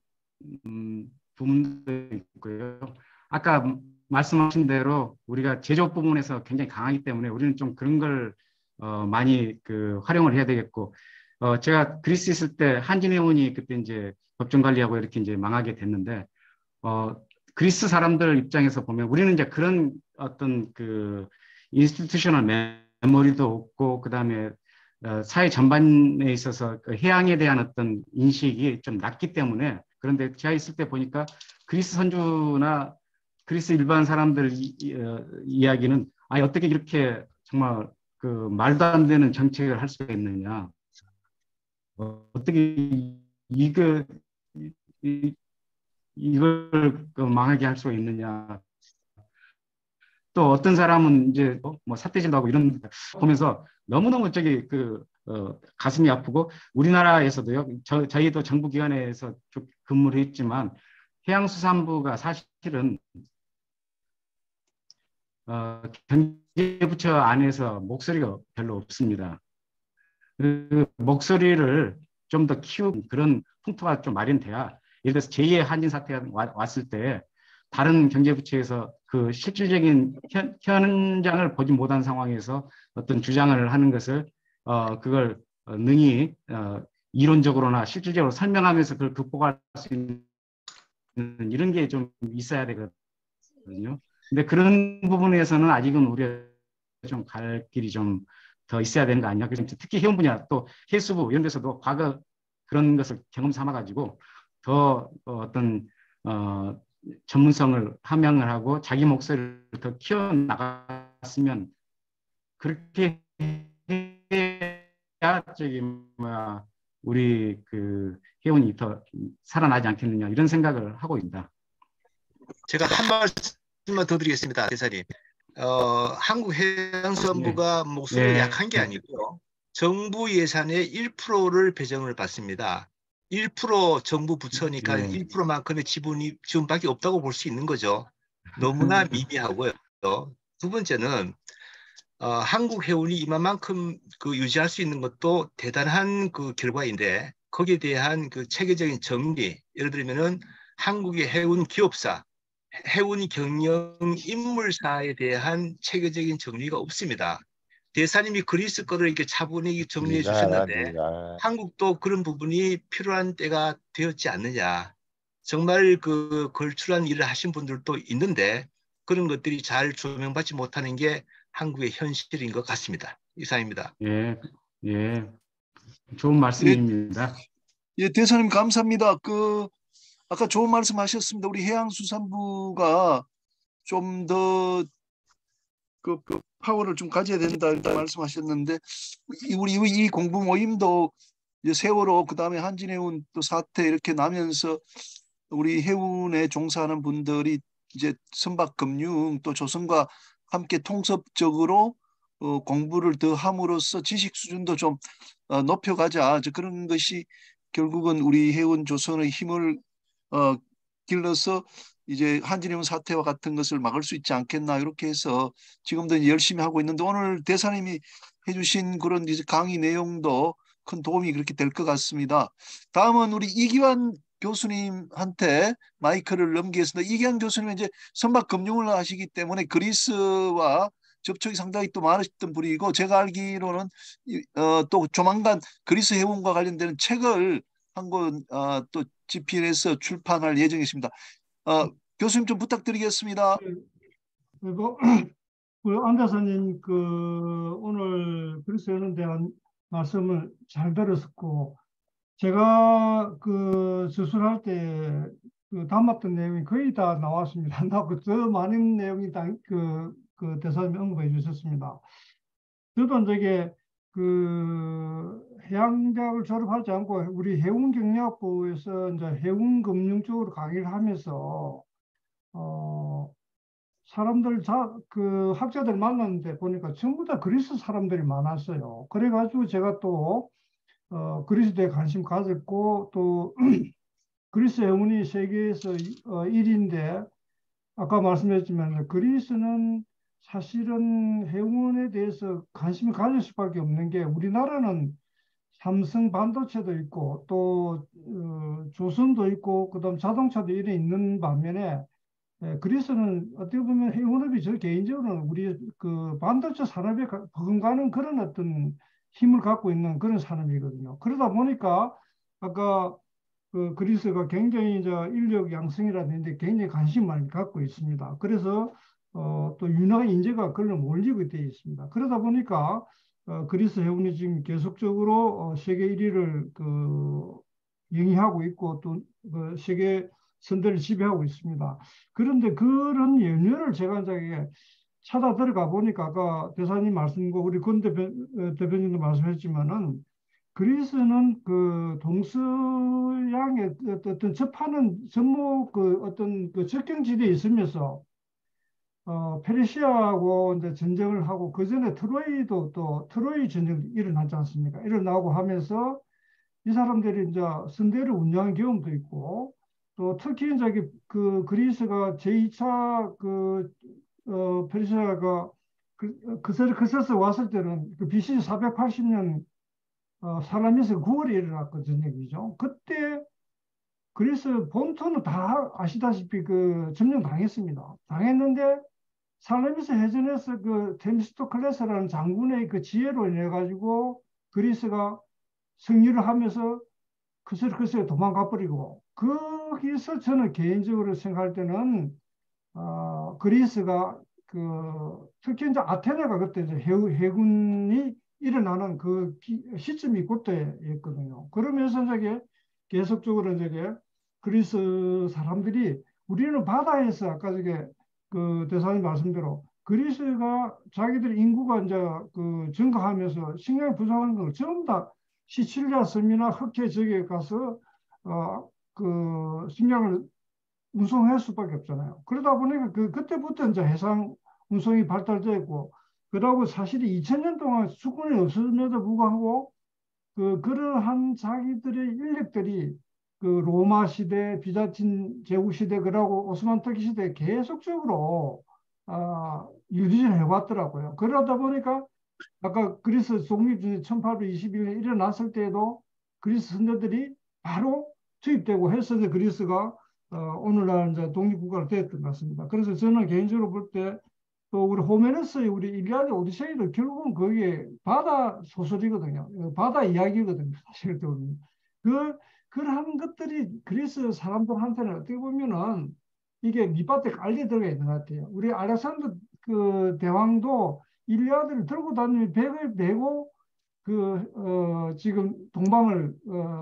부분도 있고요. 아까 말씀하신 대로 우리가 제조 부분에서 굉장히 강하기 때문에 우리는 좀 그런 걸 많이 그 활용을 해야 되겠고, 제가 그리스 있을 때 한진해운이 그때 이제 법정 관리하고 이렇게 이제 망하게 됐는데, 어, 그리스 사람들 입장에서 보면 우리는 이제 그런 어떤 그 인스티튜셔널 메모리도 없고, 그 다음에 사회 전반에 있어서 그 해양에 대한 어떤 인식이 좀 낮기 때문에, 그런데 제가 있을 때 보니까 그리스 선주나 그리스 일반 사람들 이야기는 어떻게 이렇게 정말 그 말도 안 되는 정책을 할 수가 있느냐. 어떻게 이거 이걸 그 망하게 할 수가 있느냐. 또 어떤 사람은 이제 뭐 삿대질도 하고 이런 보면서 너무너무 저기 가슴이 아프고 우리나라에서도요. 저희도 정부 기관에서 쭉 근무를 했지만 해양수산부가 사실은 경제부처 안에서 목소리가 별로 없습니다. 그 목소리를 좀 더 키우는 그런 풍토가 좀 마련돼야, 예를 들어서 제2의 한진 사태가 왔을 때 다른 경제부처에서 그 실질적인 현장을 보지 못한 상황에서 어떤 주장을 하는 것을 그걸 능히 이론적으로나 실질적으로 설명하면서 그걸 극복할 수 있는 이런 게 좀 있어야 되거든요. 근데 그런 부분에서는 아직은 우리가 좀 갈 길이 좀 더 있어야 되는 거 아니야? 그래서 특히 해운 분야 또 해수부 이런 데서도 과거 그런 것을 경험 삼아가지고 더 어떤 전문성을 함양을 하고 자기 목소리를 더 키워나갔으면, 그렇게 해야 저기 뭐야 우리 그 해운이 더 살아나지 않겠느냐 이런 생각을 하고 있습니다. 제가 한 말씀만 더 드리겠습니다, 대사님. 한국해양수산부가 목소리가 네. 약한 게 아니고요. 정부 예산의 1%를 배정을 받습니다. 1% 정부 부처니까 네. 1%만큼의 지분밖에 없다고 볼 수 있는 거죠. 너무나 미미하고요. 두 번째는 한국해운이 이만큼 그 유지할 수 있는 것도 대단한 그 결과인데, 거기에 대한 그 체계적인 정리, 예를 들면은 한국의 해운 기업사, 해운 경영 인물사에 대한 체계적인 정리가 없습니다. 대사님이 그리스 거를 이렇게 차분히 정리해 주셨는데 한국도 그런 부분이 필요한 때가 되었지 않느냐. 정말 그 걸출한 일을 하신 분들도 있는데 그런 것들이 잘 조명받지 못하는 게 한국의 현실인 것 같습니다. 이상입니다. 예, 예, 좋은 예, 말씀입니다. 예, 대사님 감사합니다. 아까 좋은 말씀하셨습니다. 우리 해양수산부가 좀 더 그 파워를 좀 가져야 된다 이렇게 말씀하셨는데, 우리 이 공부 모임도 이제 세월호 그다음에 한진해운 또 사태 이렇게 나면서 우리 해운에 종사하는 분들이 이제 선박금융 또 조선과 함께 통섭적으로 공부를 더 함으로써 지식 수준도 좀 높여가자. 그런 것이 결국은 우리 해운 조선의 힘을 어, 길러서 이제 한진해운 사태와 같은 것을 막을 수 있지 않겠나, 이렇게 해서 지금도 이제 열심히 하고 있는데, 오늘 대사님이 해주신 그런 이제 강의 내용도 큰 도움이 그렇게 될 것 같습니다. 다음은 우리 이기환 교수님한테 마이크를 넘기겠습니다. 이기환 교수님은 이제 선박 금융을 하시기 때문에 그리스와 접촉이 상당히 또 많으셨던 분이고, 제가 알기로는 또 조만간 그리스 해운과 관련되는 책을 한 권 또 집필해서 출판할 예정이십니다. 교수님 좀 부탁드리겠습니다. 그리고 안 대사님 오늘 그리스 해운에 대한 말씀을 잘 들었고, 제가 수술할 때 담았던 내용이 거의 다 나왔습니다. 나고 더 많은 내용이 대사님이 언급해 주셨습니다. 저도 이제 해양대학을 졸업하지 않고 우리 해운경영학부에서 이제 해운금융 쪽으로 강의를 하면서 사람들 학자들 만났는데 보니까 전부 다 그리스 사람들이 많았어요. 그래가지고 제가 또 그리스도에 관심 가졌고, 또 그리스 해운이 세계에서 1위인데 아까 말씀드렸지만 그리스는 사실은 해운에 대해서 관심을 가질 수밖에 없는 게, 우리나라는 삼성 반도체도 있고 또 조선도 있고 그다음 자동차도 이래 있는 반면에 그리스는 어떻게 보면 해운업이 저 개인적으로는 우리 반도체 산업에 버금가는 그런 어떤 힘을 갖고 있는 그런 산업이거든요. 그러다 보니까 아까 그리스가 굉장히 이제 인력 양성이라든지 굉장히 관심 많이 갖고 있습니다. 그래서 또 유능한 인재가 그걸로 몰리고 되어 있습니다. 그러다 보니까 그리스 해운이 지금 계속적으로 세계 1위를 영위하고 있고 또 세계 선대를 지배하고 있습니다. 그런데 그런 연유를 제가 이제 찾아 들어가 보니까 아까 대사님 말씀과 우리 권 대표님도 말씀했지만은, 그리스는 동서양의 어떤 접하는 접목 어떤 접경지대에 있으면서 페르시아하고 이제 전쟁을 하고, 그 전에 트로이도 또 트로이 전쟁도 일어나지 않습니까? 일어나고 하면서 이 사람들이 이제 선대를 운영한 경험도 있고, 또 특히 저기 그 그리스가 제2차 페르시아가 그세서 왔을 때는 그 BC 480년 살라미스 9월에 일어났고 전쟁이죠. 그때 그리스 본토는 다 아시다시피 그 점령당했습니다. 당했는데 살라미스 해전에서 그 테미스토클레스라는 장군의 그 지혜로 인해 가지고 그리스가 승리를 하면서 그새 도망가 버리고, 거기서 저는 개인적으로 생각할 때는 그리스가 특히 이제 아테네가 그때 이제 해군이 일어나는 그 시점이 그때였거든요. 그러면서 이제 계속적으로 이제 그리스 사람들이, 우리는 바다에서 아까 그 대사님 말씀대로 그리스가 자기들 인구가 이제 증가하면서 식량이 부족한 걸 전부 다 시칠리아 섬이나 흑해 지역에 가서 식량을 운송할 수밖에 없잖아요. 그러다 보니까 그때부터 이제 해상 운송이 발달되었고, 그러고 사실이 2000년 동안 수군이 없었음에도 불구하고 그러한 자기들의 인력들이 로마 시대, 비자틴 제국 시대, 그러고 오스만 터키 시대에 계속적으로 유지를 해왔더라고요. 그러다 보니까 아까 그리스 독립전이 1821년에 일어났을 때에도 그리스 선조들이 바로 투입되고 해서 그리스가 오늘날 이제 독립국가가 되었던 것 같습니다. 그래서 저는 개인적으로 볼 때 또 우리 호메로스의 우리 일리아드 오디세이도 결국은 거기에 바다 소설이거든요. 바다 이야기거든요. 사실 그러한 것들이 그리스 사람들한테는 어떻게 보면은 이게 밑바닥에 깔려 들어가 있는 것 같아요. 우리 알렉산더 그 대왕도 일리아드를 들고 다니는 백을 메고 지금 동방을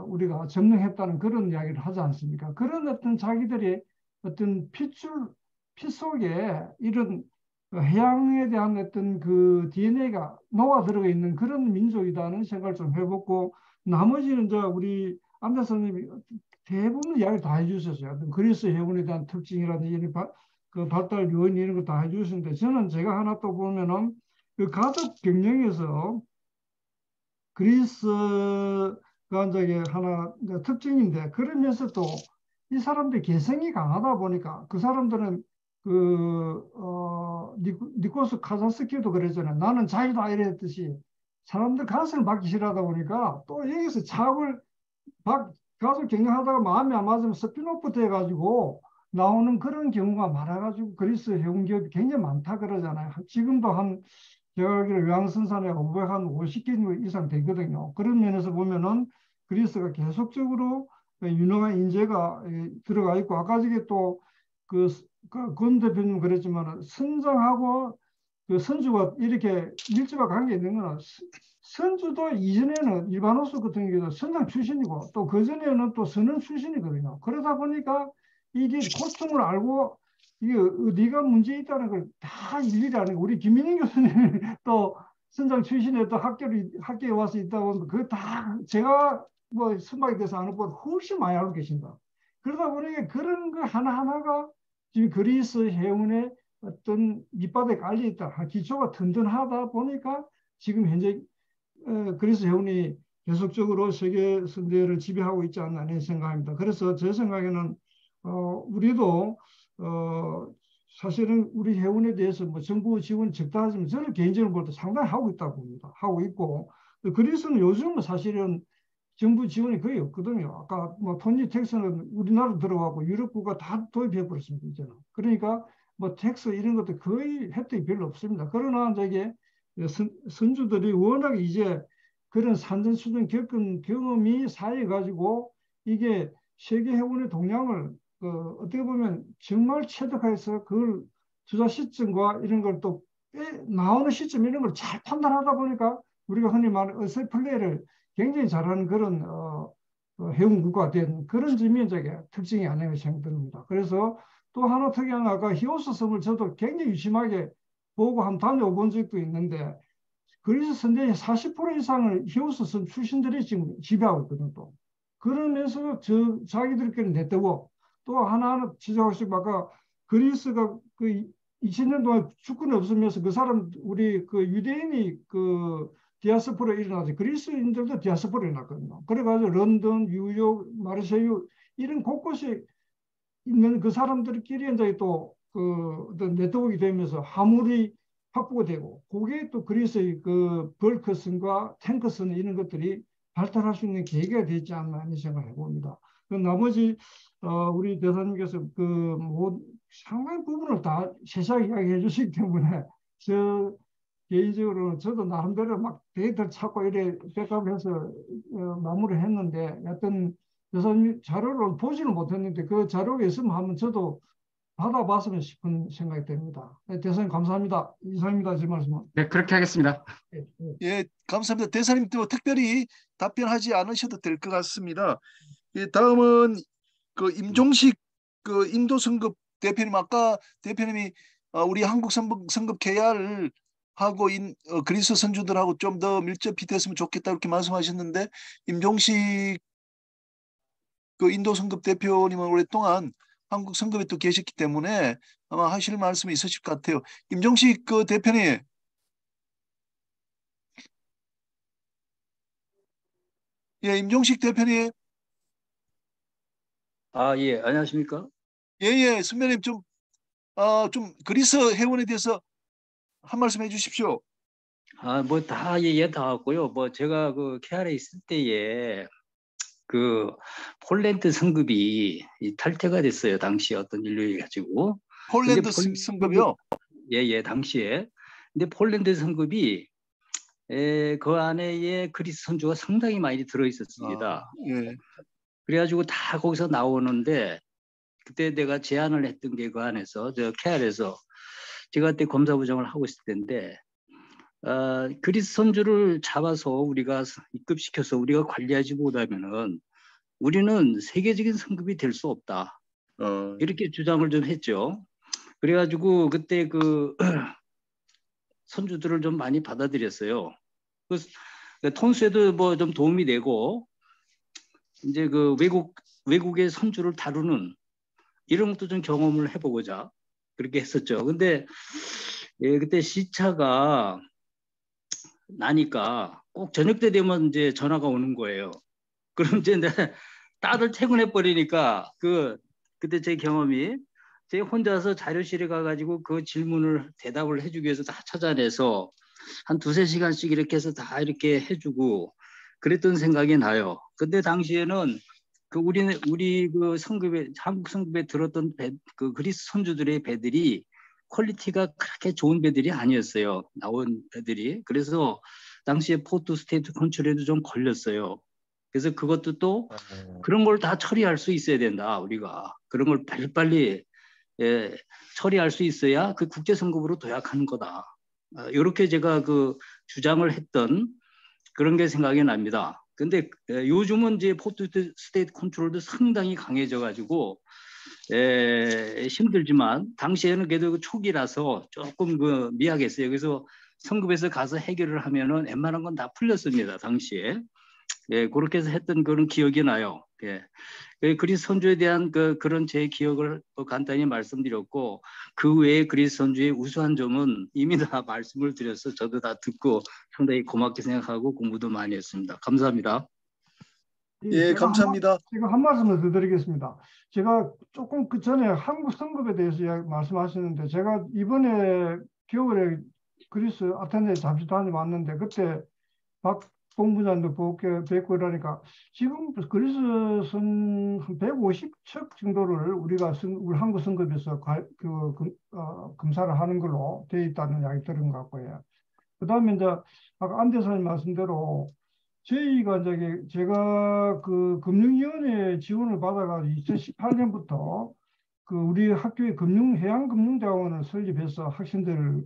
우리가 점령했다는 그런 이야기를 하지 않습니까? 그런 어떤 자기들의 어떤 피 속에 이런 해양에 대한 어떤 그 DNA가 녹아 들어가 있는 그런 민족이라는 생각을 좀 해보고, 나머지는 이제 우리 안대 선생님이 대부분 이야기 다 해주셨어요. 어떤 그리스 해군에 대한 특징이라든지 그 발달 요인 이런 거 다 해주셨는데, 저는 제가 하나 또 보면은 그 가족 경영에서 그리스가 이제 하나 특징인데, 그러면서 또 이 사람들이 개성이 강하다 보니까 그 사람들은 니코스 카자스키도 그랬잖아요. 나는 자유다 이랬듯이 사람들 가슴을 받기 싫어하다 보니까 또 여기서 가서 경영하다가 마음이 안 맞으면 스피노프 돼가지고 나오는 그런 경우가 많아가지고 그리스 해군 기업이 굉장히 많다 그러잖아요. 지금도 제가 알기로 요양선산에 550개 이상 되거든요. 그런 면에서 보면은 그리스가 계속적으로 유능한 인재가 들어가 있고, 아까 저게 또 권 대표님 그랬지만 선장하고 그 선주가 이렇게 밀접한 관계 있는 거는, 선주도 이전에는 일반호수 같은 경우도 선장 출신이고 또 그전에는 또 선원 출신이거든요. 그러다 보니까 이게 고충을 알고 이게 어디가 문제 있다는 걸 다 일일이 아는 거. 우리 김민희 교수님 또 선장 출신에 또 학교에 와서 있다 보면 그 다 제가 뭐 선박에 대해서 아는 것보다 훨씬 많이 알고 계신다. 그러다 보니까 그런 거 하나하나가 지금 그리스 해운의 어떤 밑바닥에 깔려 있다. 기초가 든든하다 보니까 지금 현재 그리스 해운이 계속적으로 세계 선대를 지배하고 있지 않나 하는 생각입니다. 그래서 제 생각에는 우리도 사실은 우리 해운에 대해서 뭐 정부 지원 적다 하지만 저는 개인적으로 볼 때 상당히 하고 있다고 봅니다. 하고 있고, 그리스는 요즘은 사실은 정부 지원이 거의 없거든요. 아까 뭐 톤지 텍스는 우리나라 들어가고 유럽 국가 다 도입해 버렸습니다. 이제는. 그러니까 뭐 텍스 이런 것도 거의 혜택이 별로 없습니다. 그러나 저게 선주들이 워낙 이제 그런 산전수전 겪은 경험이 쌓여가지고 이게 세계 해운의 동향을 어떻게 보면 정말 체득해서 그걸 투자 시점과 이런 걸 또 나오는 시점 이런 걸 잘 판단하다 보니까 우리가 흔히 말하는 어세 플레이를 굉장히 잘하는 그런 해운 국가가 된 그런 점이 이제 특징이 아닌가 생각됩니다. 그래서 또 하나 특이한 아까 히오스 섬을 저도 굉장히 유심하게 보고 한 다녀본 적도 있는데, 그리스 선대의 40% 이상을 히오스 섬 출신들이 지금 지배하고 있거든요. 또 그러면서 자기들끼리 내떼고, 또 하나하나 지적할 수 있고, 아까 그리스가 그 2000년 동안 주권이 없으면서 그 사람 우리 그 유대인이 디아스포라 일어나죠. 그리스인들도 디아스포라 일어났거든요. 그래가지고 런던, 뉴욕, 마르세유 이런 곳곳이 있는 그 사람들끼리 이제 또그 어떤 네트워크가 되면서 화물이 확보가 되고, 그게 또 그리스의 그 벌크선과 탱크선 이런 것들이 발달할 수 있는 계기가 되지 않나 하는 생각을 해봅니다. 그 나머지 우리 대사님께서 그 뭐 상당한 부분을 다 세세하게 이야기해 주시기 때문에 저 개인적으로 저도 나름대로 막 데이터를 찾고 이래 백업해서 마무리를 했는데, 여튼 대사님 자료를 보지는 못했는데 그 자료가 있으면 한번 저도 받아봤으면 싶은 생각이 듭니다. 네, 대사님 감사합니다. 이상입니다. 제 말씀은. 네, 그렇게 하겠습니다. 네, 네. 예, 감사합니다. 대사님도 특별히 답변하지 않으셔도 될 것 같습니다. 예, 다음은 그 임종식 그 인도 성급 대표님, 아까 대표님이 우리 한국 성급 계약을 하고 그리스 선주들하고 좀 더 밀접히 됐으면 좋겠다 이렇게 말씀하셨는데, 임종식 그 인도 성급 대표님은 오랫동안 한국 성급에 또 계셨기 때문에 아마 하실 말씀이 있으실 것 같아요. 임종식 그 대표님. 예, 임종식 대표님. 아, 예, 안녕하십니까? 예, 예, 선배님 좀 그리스 해운에 대해서 한 말씀 해주십시오. 아, 뭐 다 얘기 다 왔고요. 뭐 제가 그 케알에 있을 때에 그 폴란드 성급이 탈퇴가 됐어요. 당시 어떤 인류에 가지고. 근데 폴란드 성급이요. 예, 당시에. 근데 폴란드 성급이 그 안에 그리스 선주가 상당히 많이 들어 있었습니다. 예. 그래가지고 다 거기서 나오는데, 그때 내가 제안을 했던 게 그 안에서 저 케알에서 제가 그때 검사부장을 하고 있을 때인데, 그리스 선주를 잡아서 우리가 입급시켜서 우리가 관리하지 못하면은 우리는 세계적인 성급이 될 수 없다. 이렇게 주장을 좀 했죠. 그래가지고 그때 그 선주들을 좀 많이 받아들였어요. 그 톤수에도 뭐 좀 도움이 되고, 이제 그 외국의 선주를 다루는 이런 것도 좀 경험을 해보고자 그렇게 했었죠. 근데 그때 시차가 나니까 꼭 저녁 때 되면 이제 전화가 오는 거예요. 그럼 이제 다들 퇴근해 버리니까 그때 제 경험이, 제 혼자서 자료실에 가가지고 그 질문을 대답을 해주기 위해서 다 찾아내서 한 두세 시간씩 이렇게 해서 다 이렇게 해주고 그랬던 생각이 나요. 근데 당시에는 그 우리 그 성급에, 한국 성급에 들었던 그 그리스 선주들의 배들이 퀄리티가 그렇게 좋은 배들이 아니었어요. 나온 배들이. 그래서 당시에 포트 스테이트 컨트롤에도 좀 걸렸어요. 그래서 그것도 또 그런 걸 다 처리할 수 있어야 된다. 우리가 그런 걸 빨리빨리 처리할 수 있어야 그 국제 성급으로 도약하는 거다. 이렇게 제가 그 주장을 했던 그런 게 생각이 납니다. 근데 요즘은 이제 포트 스테이트 컨트롤도 상당히 강해져 가지고 힘들지만, 당시에는 그래도 초기라서 조금 그 미약했어요. 그래서 성급에서 가서 해결을 하면은 웬만한 건 다 풀렸습니다. 당시에. 예, 그렇게 해서 했던 그런 기억이 나요. 예. 그리스 선주에 대한 그런 제 기억을 간단히 말씀드렸고, 그 외에 그리스 선주의 우수한 점은 이미 다 말씀을 드려서 저도 다 듣고 상당히 고맙게 생각하고 공부도 많이 했습니다. 감사합니다. 예, 감사합니다. 제가 한 말씀을 더 드리겠습니다. 제가 조금 그 전에 한국 성급에 대해서 말씀하셨는데, 제가 이번에 겨울에 그리스 아테네 잠시 다녀왔는데, 그때 박 본부장도 뵙고 이러니까 지금 그리스선 한 150척 정도를 우리가 우리 한국 성급에서 검사를 하는 걸로 되어 있다는 이야기 들은 것 같고요. 그 다음에 이제 아까 안 대사님 말씀대로 저희가 이제 제가 그 금융위원회 지원을 받아가지고 2018년부터 그 우리 학교의 해양금융대학원을 설립해서 학생들을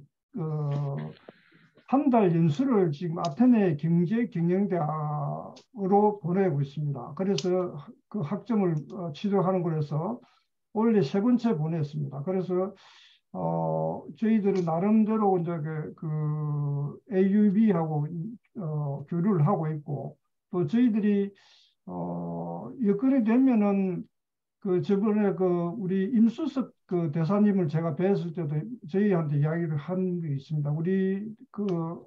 한 달 연수를 지금 아테네 경제경영대학으로 보내고 있습니다. 그래서 그 학점을 취득하는 거라서 원래 세 번째 보냈습니다. 그래서 저희들은 나름대로 이제 그 AUB하고 교류를 하고 있고, 또 저희들이 여건이 되면은 그 저번에 그 우리 임수석 그 대사님을 제가 뵀을 때도 저희한테 이야기를 한 게 있습니다. 우리 그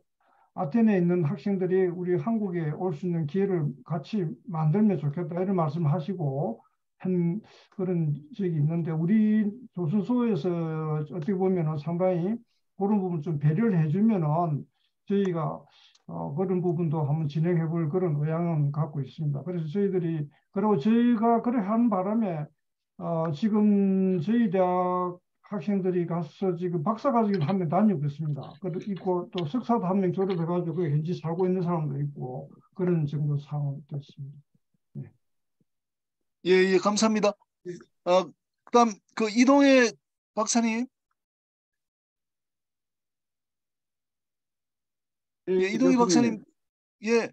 아테네에 있는 학생들이 우리 한국에 올 수 있는 기회를 같이 만들면 좋겠다 이런 말씀을 하시고, 한 그런 적이 있는데 우리 조선소에서 어떻게 보면 상당히 그런 부분 좀 배려를 해주면은 저희가 그런 부분도 한번 진행해 볼 그런 의향은 갖고 있습니다. 그래서 저희들이 그리고 저희가 그래 하는 바람에 지금 저희 대학 학생들이 가서 지금 박사과정도 한 명 다니고 있습니다. 있고 또 석사도 한 명 졸업해가지고 그 현지 살고 있는 사람도 있고 그런 정도 상황이 됐습니다. 네. 예, 예, 감사합니다. 그다음 그 이동해 박사님, 예, 예, 이동해 교수님. 박사님, 예,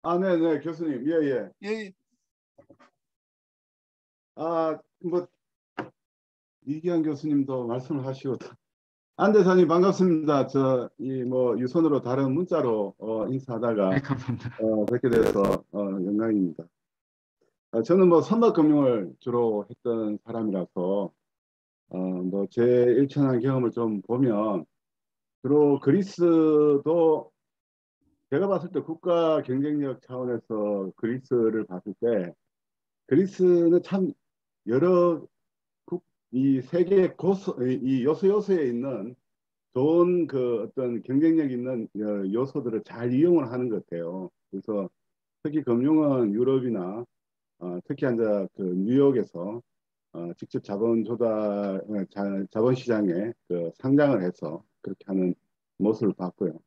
아, 네, 네, 교수님. 예, 예. 예, 아, 뭐 이기환 교수님도 말씀을 하시고 안 대사님 반갑습니다. 저 이 뭐 유선으로 다른 문자로 인사하다가 네, 감사합니다. 뵙게 돼서 영광입니다. 저는 뭐 선박금융을 주로 했던 사람이라서 뭐 제 일천한 경험을 좀 보면 주로 그리스도 제가 봤을 때 국가 경쟁력 차원에서 그리스를 봤을 때 그리스는 참 여러 이 세계 이 요소에 있는 좋은 그 어떤 경쟁력 있는 요소들을 잘 이용을 하는 것 같아요. 그래서 특히 금융은 유럽이나 특히 이제 그 뉴욕에서 직접 자본 조달 자본 시장에 그 상장을 해서 그렇게 하는 모습을 봤고요.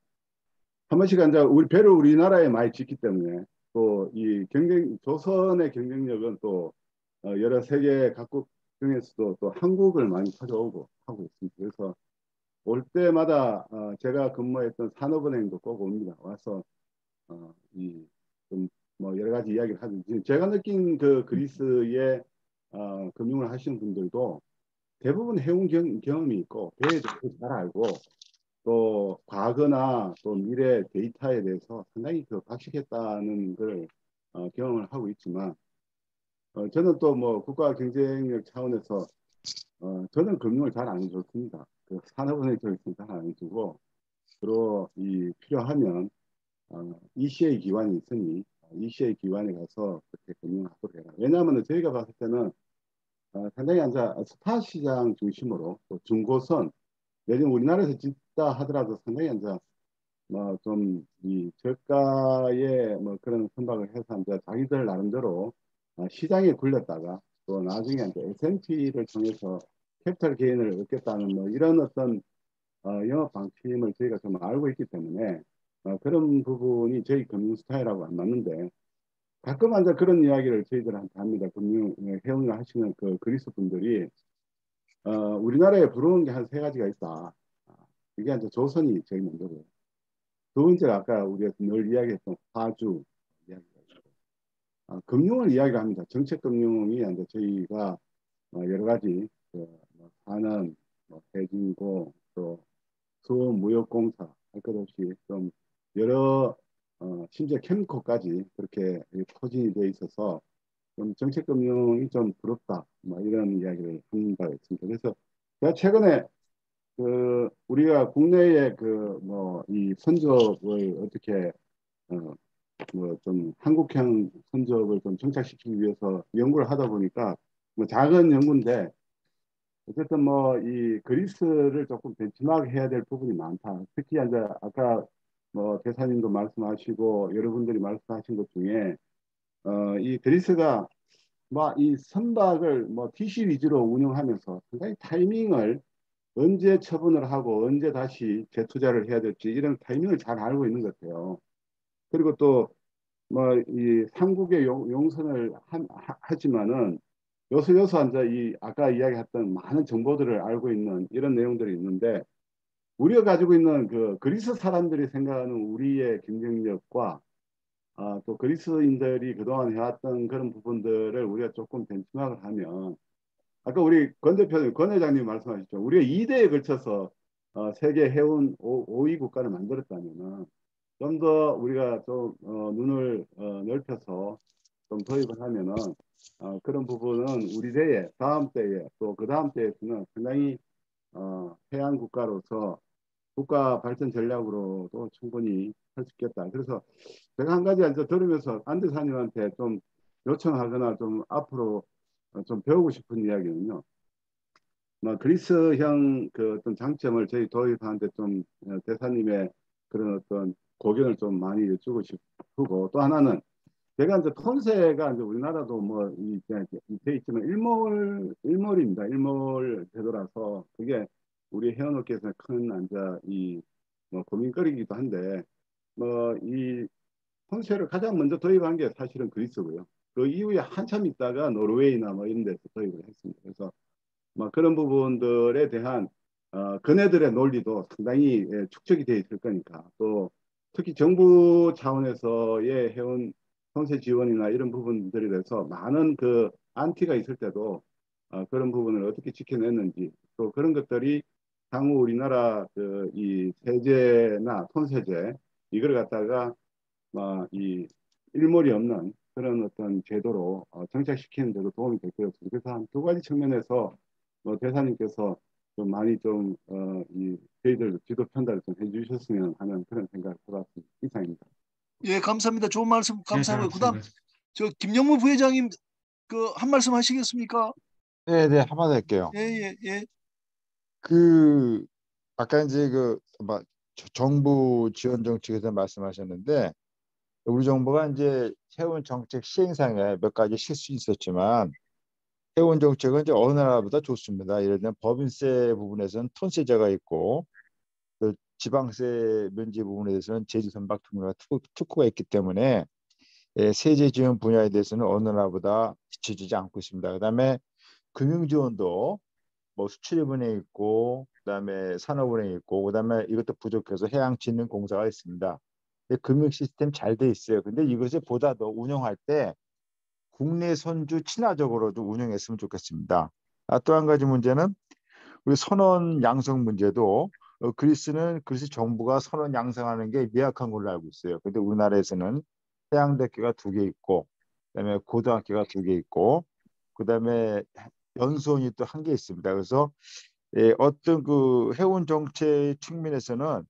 한 번씩 이제 우리 배를 우리나라에 많이 짓기 때문에 또 이 조선의 경쟁력은 또 여러 세계 각국 중에서도 또 한국을 많이 찾아오고 하고 있습니다. 그래서 올 때마다 제가 근무했던 산업은행도 꼭 옵니다. 와서 이 좀 뭐 여러 가지 이야기를 하죠. 제가 느낀 그 그리스의 금융을 하시는 분들도 대부분 해운 경험이 있고 배에 대해서 잘 알고 또 과거나 또 미래 데이터에 대해서 상당히 그 박식했다는 걸 경험을 하고 있지만 저는 또 뭐 국가 경쟁력 차원에서 저는 금융을 잘 안 해줬습니다. 그 산업은행 쪽에서 잘 안 해주고 주로 이 필요하면 ECA 기관이 있으니 ECA 기관에 가서 그렇게 금융하도록 해라. 왜냐하면 저희가 봤을 때는 상당히 이제 스타 시장 중심으로 또 중고선 내지는 우리나라에서 짓다 하더라도 상당히 이제 뭐 좀 이 저가의 뭐 그런 선박을 해서 이제 자기들 나름대로 시장에 굴렸다가 또 나중에 이제 S&P를 통해서 캐피탈 게인을 얻겠다는 뭐 이런 어떤 영업 방침을 저희가 좀 알고 있기 때문에 그런 부분이 저희 금융 스타일하고 안 맞는데 가끔 이제 그런 이야기를 저희들한테 합니다. 금융 회원을 하시는 그 그리스 분들이 우리나라에 부러운 게 한 세 가지가 있다. 이게 이제 조선이 제일 먼저고요. 두 번째가 아까 우리가 늘 이야기했던 화주 이야기가 있고 금융을 이야기합니다. 정책금융이 이제 저희가 여러 가지 뭐 산업, 뭐 해진고 또 수무역공사 할 것 없이 좀 여러 심지어 캠코까지 그렇게 포진이 돼 있어서 좀 정책금융이 좀 부럽다 뭐 이런 이야기를 한 바가 있습니다. 그래서 제가 최근에 그 우리가 국내에 그 뭐 이 선적을 어떻게 뭐 좀 한국형 선적을 좀 정착시키기 위해서 연구를 하다 보니까 뭐 작은 연구인데 어쨌든 뭐 이 그리스를 조금 벤치마크 해야 될 부분이 많다. 특히 이제 아까 뭐 대사님도 말씀하시고 여러분들이 말씀하신 것 중에 이 그리스가 뭐 이 선박을 뭐 TC 위주로 운영하면서 상당히 타이밍을 언제 처분을 하고 언제 다시 재투자를 해야 될지 이런 타이밍을 잘 알고 있는 것 같아요. 그리고 또 뭐 이 삼국의 용선을 하지만은 요소 앉아 이 아까 이야기했던 많은 정보들을 알고 있는 이런 내용들이 있는데 우리가 가지고 있는 그 그리스 사람들이 생각하는 우리의 경쟁력과 또 그리스인들이 그동안 해왔던 그런 부분들을 우리가 조금 벤치마크를 하면 아까 우리 권 대표님, 권 회장님 말씀하셨죠. 우리가 2대에 걸쳐서 세계 해운 5위 국가를 만들었다면 좀 더 우리가 좀 눈을 넓혀서 좀 도입을 하면은 그런 부분은 우리 대에 다음 때에 또 그 다음 때에서는 상당히 해양 국가로서 국가 발전 전략으로도 충분히 할 수 있겠다. 그래서 제가 한 가지 이제 들으면서 안 대사님한테 좀 요청하거나 좀 앞으로 좀 배우고 싶은 이야기는요. 그리스형 그 어떤 장점을 저희 도입하는데 좀 대사님의 그런 어떤 고견을 좀 많이 여쭈고 싶고, 또 하나는 제가 이제 톤세가 이제 우리나라도 돼 있지만 일몰입니다. 일몰 제도라서 그게 우리 회원업계에서 큰 이제 고민거리이기도 한데, 이 톤세를 가장 먼저 도입한 게 사실은 그리스고요. 그 이후에 한참 있다가 노르웨이나 이런 데서 도입을 했습니다. 그래서 그런 부분들에 대한 그네들의 논리도 상당히 축적이 되어 있을 거니까, 또 특히 정부 차원에서의 해운 선세 지원이나 이런 부분들에 대해서 많은 그 안티가 있을 때도 그런 부분을 어떻게 지켜냈는지, 또 그런 것들이 향후 우리나라 이 세제나 톤세제 이걸 갖다가 이 일몰이 없는 그런 어떤 제도로 정착시키는 데도 도움이 될 것 같습니다. 그래서 한 두 가지 측면에서 대사님께서 좀 많이 이 저희들 지도 편달을 좀 해주셨으면 하는 그런 생각을 해봤습니다. 이상입니다. 예, 감사합니다. 좋은 말씀 네, 감사하고요. 잘 그다음 말씀하셨습니다. 저 김영무 부회장님 그 한 말씀 하시겠습니까? 네, 네, 한마디 할게요. 예, 예, 예. 그 아까 이제 정부 지원 정책에서 말씀하셨는데, 우리 정부가 이제 해운 정책 시행상에 몇 가지 실수 있었지만, 해운 정책은 이제 어느 나라보다 좋습니다. 예를 들면 법인세 부분에서는 톤세제가 있고, 그 지방세 면제 부분에 대해서는 제주 선박 특구가 있기 때문에 세제 지원 분야에 대해서는 어느 나라보다 뒤처지지 않고 있습니다. 그다음에 금융 지원도 수출입은행 있고, 그다음에 산업은행 있고, 그다음에 이것도 부족해서 해양진흥공사가 있습니다. 금융 시스템 잘 돼 있어요. 근데 이것을 보다 더 운영할 때 국내 선주 친화적으로 좀 운영했으면 좋겠습니다. 또 한 가지 문제는 우리 선원 양성 문제도, 그리스 정부가 선원 양성하는 게 미약한 걸로 알고 있어요. 근데 우리나라에서는 해양대학교가 2개 있고, 그다음에 고등학교가 2개 있고, 그다음에 연수원이 또 1개 있습니다. 그래서 어떤 그 해운 정책 측면에서는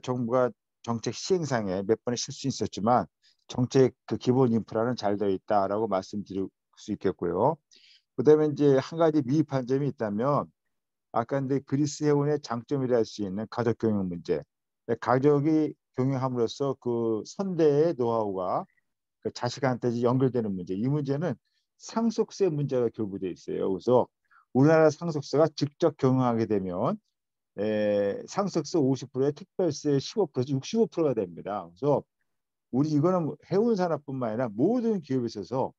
정부가 정책 시행상에 몇 번의 실수 있었지만 정책 그 기본 인프라는 잘 되어 있다라고 말씀드릴 수 있겠고요. 그다음에 이제 한 가지 미흡한 점이 있다면, 아까 근데 그리스 해운의 장점이라 할 수 있는 가족 경영 문제. 가족이 경영함으로써 그 선대의 노하우가 그 자식한테 연결되는 문제. 이 문제는 상속세 문제가 결부돼 있어요. 그래서 우리나라 상속세가 직접 경영하게 되면 상속세 50%에 특별세 15%에서 65%가 됩니다. 그래서 우리 이거는 해운 산업뿐만 아니라 모든 기업에 있어서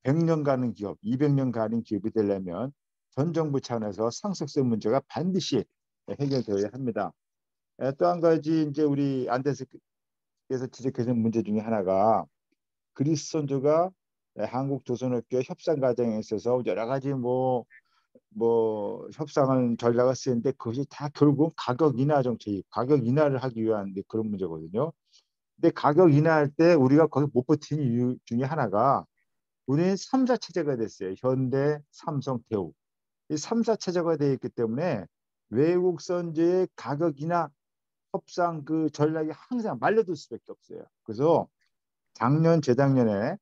100년 가는 기업, 200년 가는 기업이 되려면 전 정부 차원에서 상속세 문제가 반드시 해결되어야 합니다. 또 한 가지 이제 우리 안대석께서 지적하신 문제 중에 하나가, 그리스 선주가 한국 조선업계 협상 과정에 있어서 여러 가지 협상은 전략을 쓰는데 그것이 다 결국 가격 인하 정책, 가격 인하를 하기 위한 그런 문제거든요. 근데 가격 인하할 때 우리가 거기 못 버티는 이유 중에 하나가, 우리는 3사 체제가 됐어요. 현대, 삼성, 대우. 이 3사 체제가 되어 있기 때문에 외국 선주의 가격 인하 협상 그 전략이 항상 말려들 수밖에 없어요. 그래서 작년, 재작년에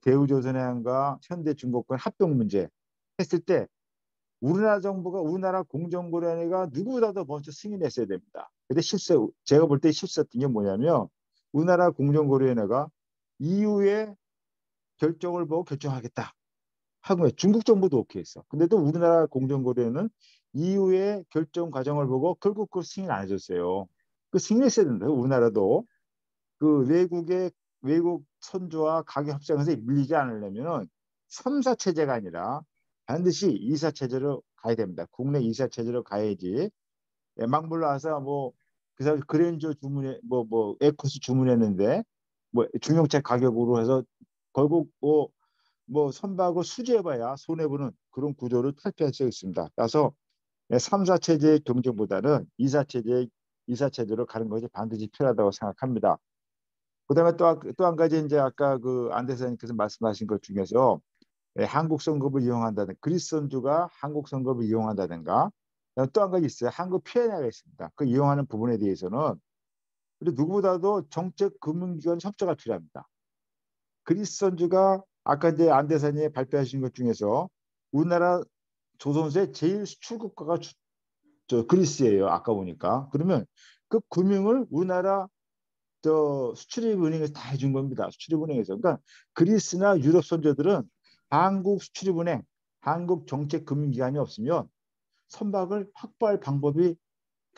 대우조선해양과 현대중공권 합병 문제 했을 때 우리나라 정부가, 우리나라 공정거래위가 누구보다도 먼저 승인했어야 됩니다. 근데 제가 볼 때 실수했던 게 뭐냐면, 우리나라 공정거래위가 이후에 결정을 보고 결정하겠다 하고, 중국 정부도 오케이 했어. 근데도 우리나라 공정거래위는 이후에 결정 과정을 보고 결국 그 승인 안 해줬어요. 그 승인했어야 된다요. 우리나라도 그 외국 선주와 가격 협상에서 밀리지 않으려면 3사 체제가 아니라 반드시 2사 체제로 가야 됩니다. 국내 2사 체제로 가야지. 망불로 와서 그래서 그랜저 주문에 에코스 주문했는데 중형차 가격으로 해서 결국 선박을 수주해봐야 손해보는 그런 구조를 탈피할 수 있습니다. 따라서 3사 체제의 경쟁보다는 2사 체제로 가는 것이 반드시 필요하다고 생각합니다. 그다음에 또 한 가지, 이제 아까 그 안 대사님께서 말씀하신 것 중에서 한국 선급을 이용한다든, 그리스 선주가 한국 선급을 이용한다든가, 또 한 가지 있어요. 한국 P&I가 있습니다. 그 이용하는 부분에 대해서는 우리 누구보다도 정책 금융기관 협조가 필요합니다. 그리스 선주가 아까 이제 안대사님이 발표하신 것 중에서 우리나라 조선소의 제일 수출 국가가 그리스예요. 아까 보니까. 그러면 그 금융을 우리나라 수출입은행에서 다 해준 겁니다. 수출입은행에서. 그러니까 그리스나 유럽 선조들은 한국 수출입은행, 한국 정책금융기관이 없으면 선박을 확보할 방법이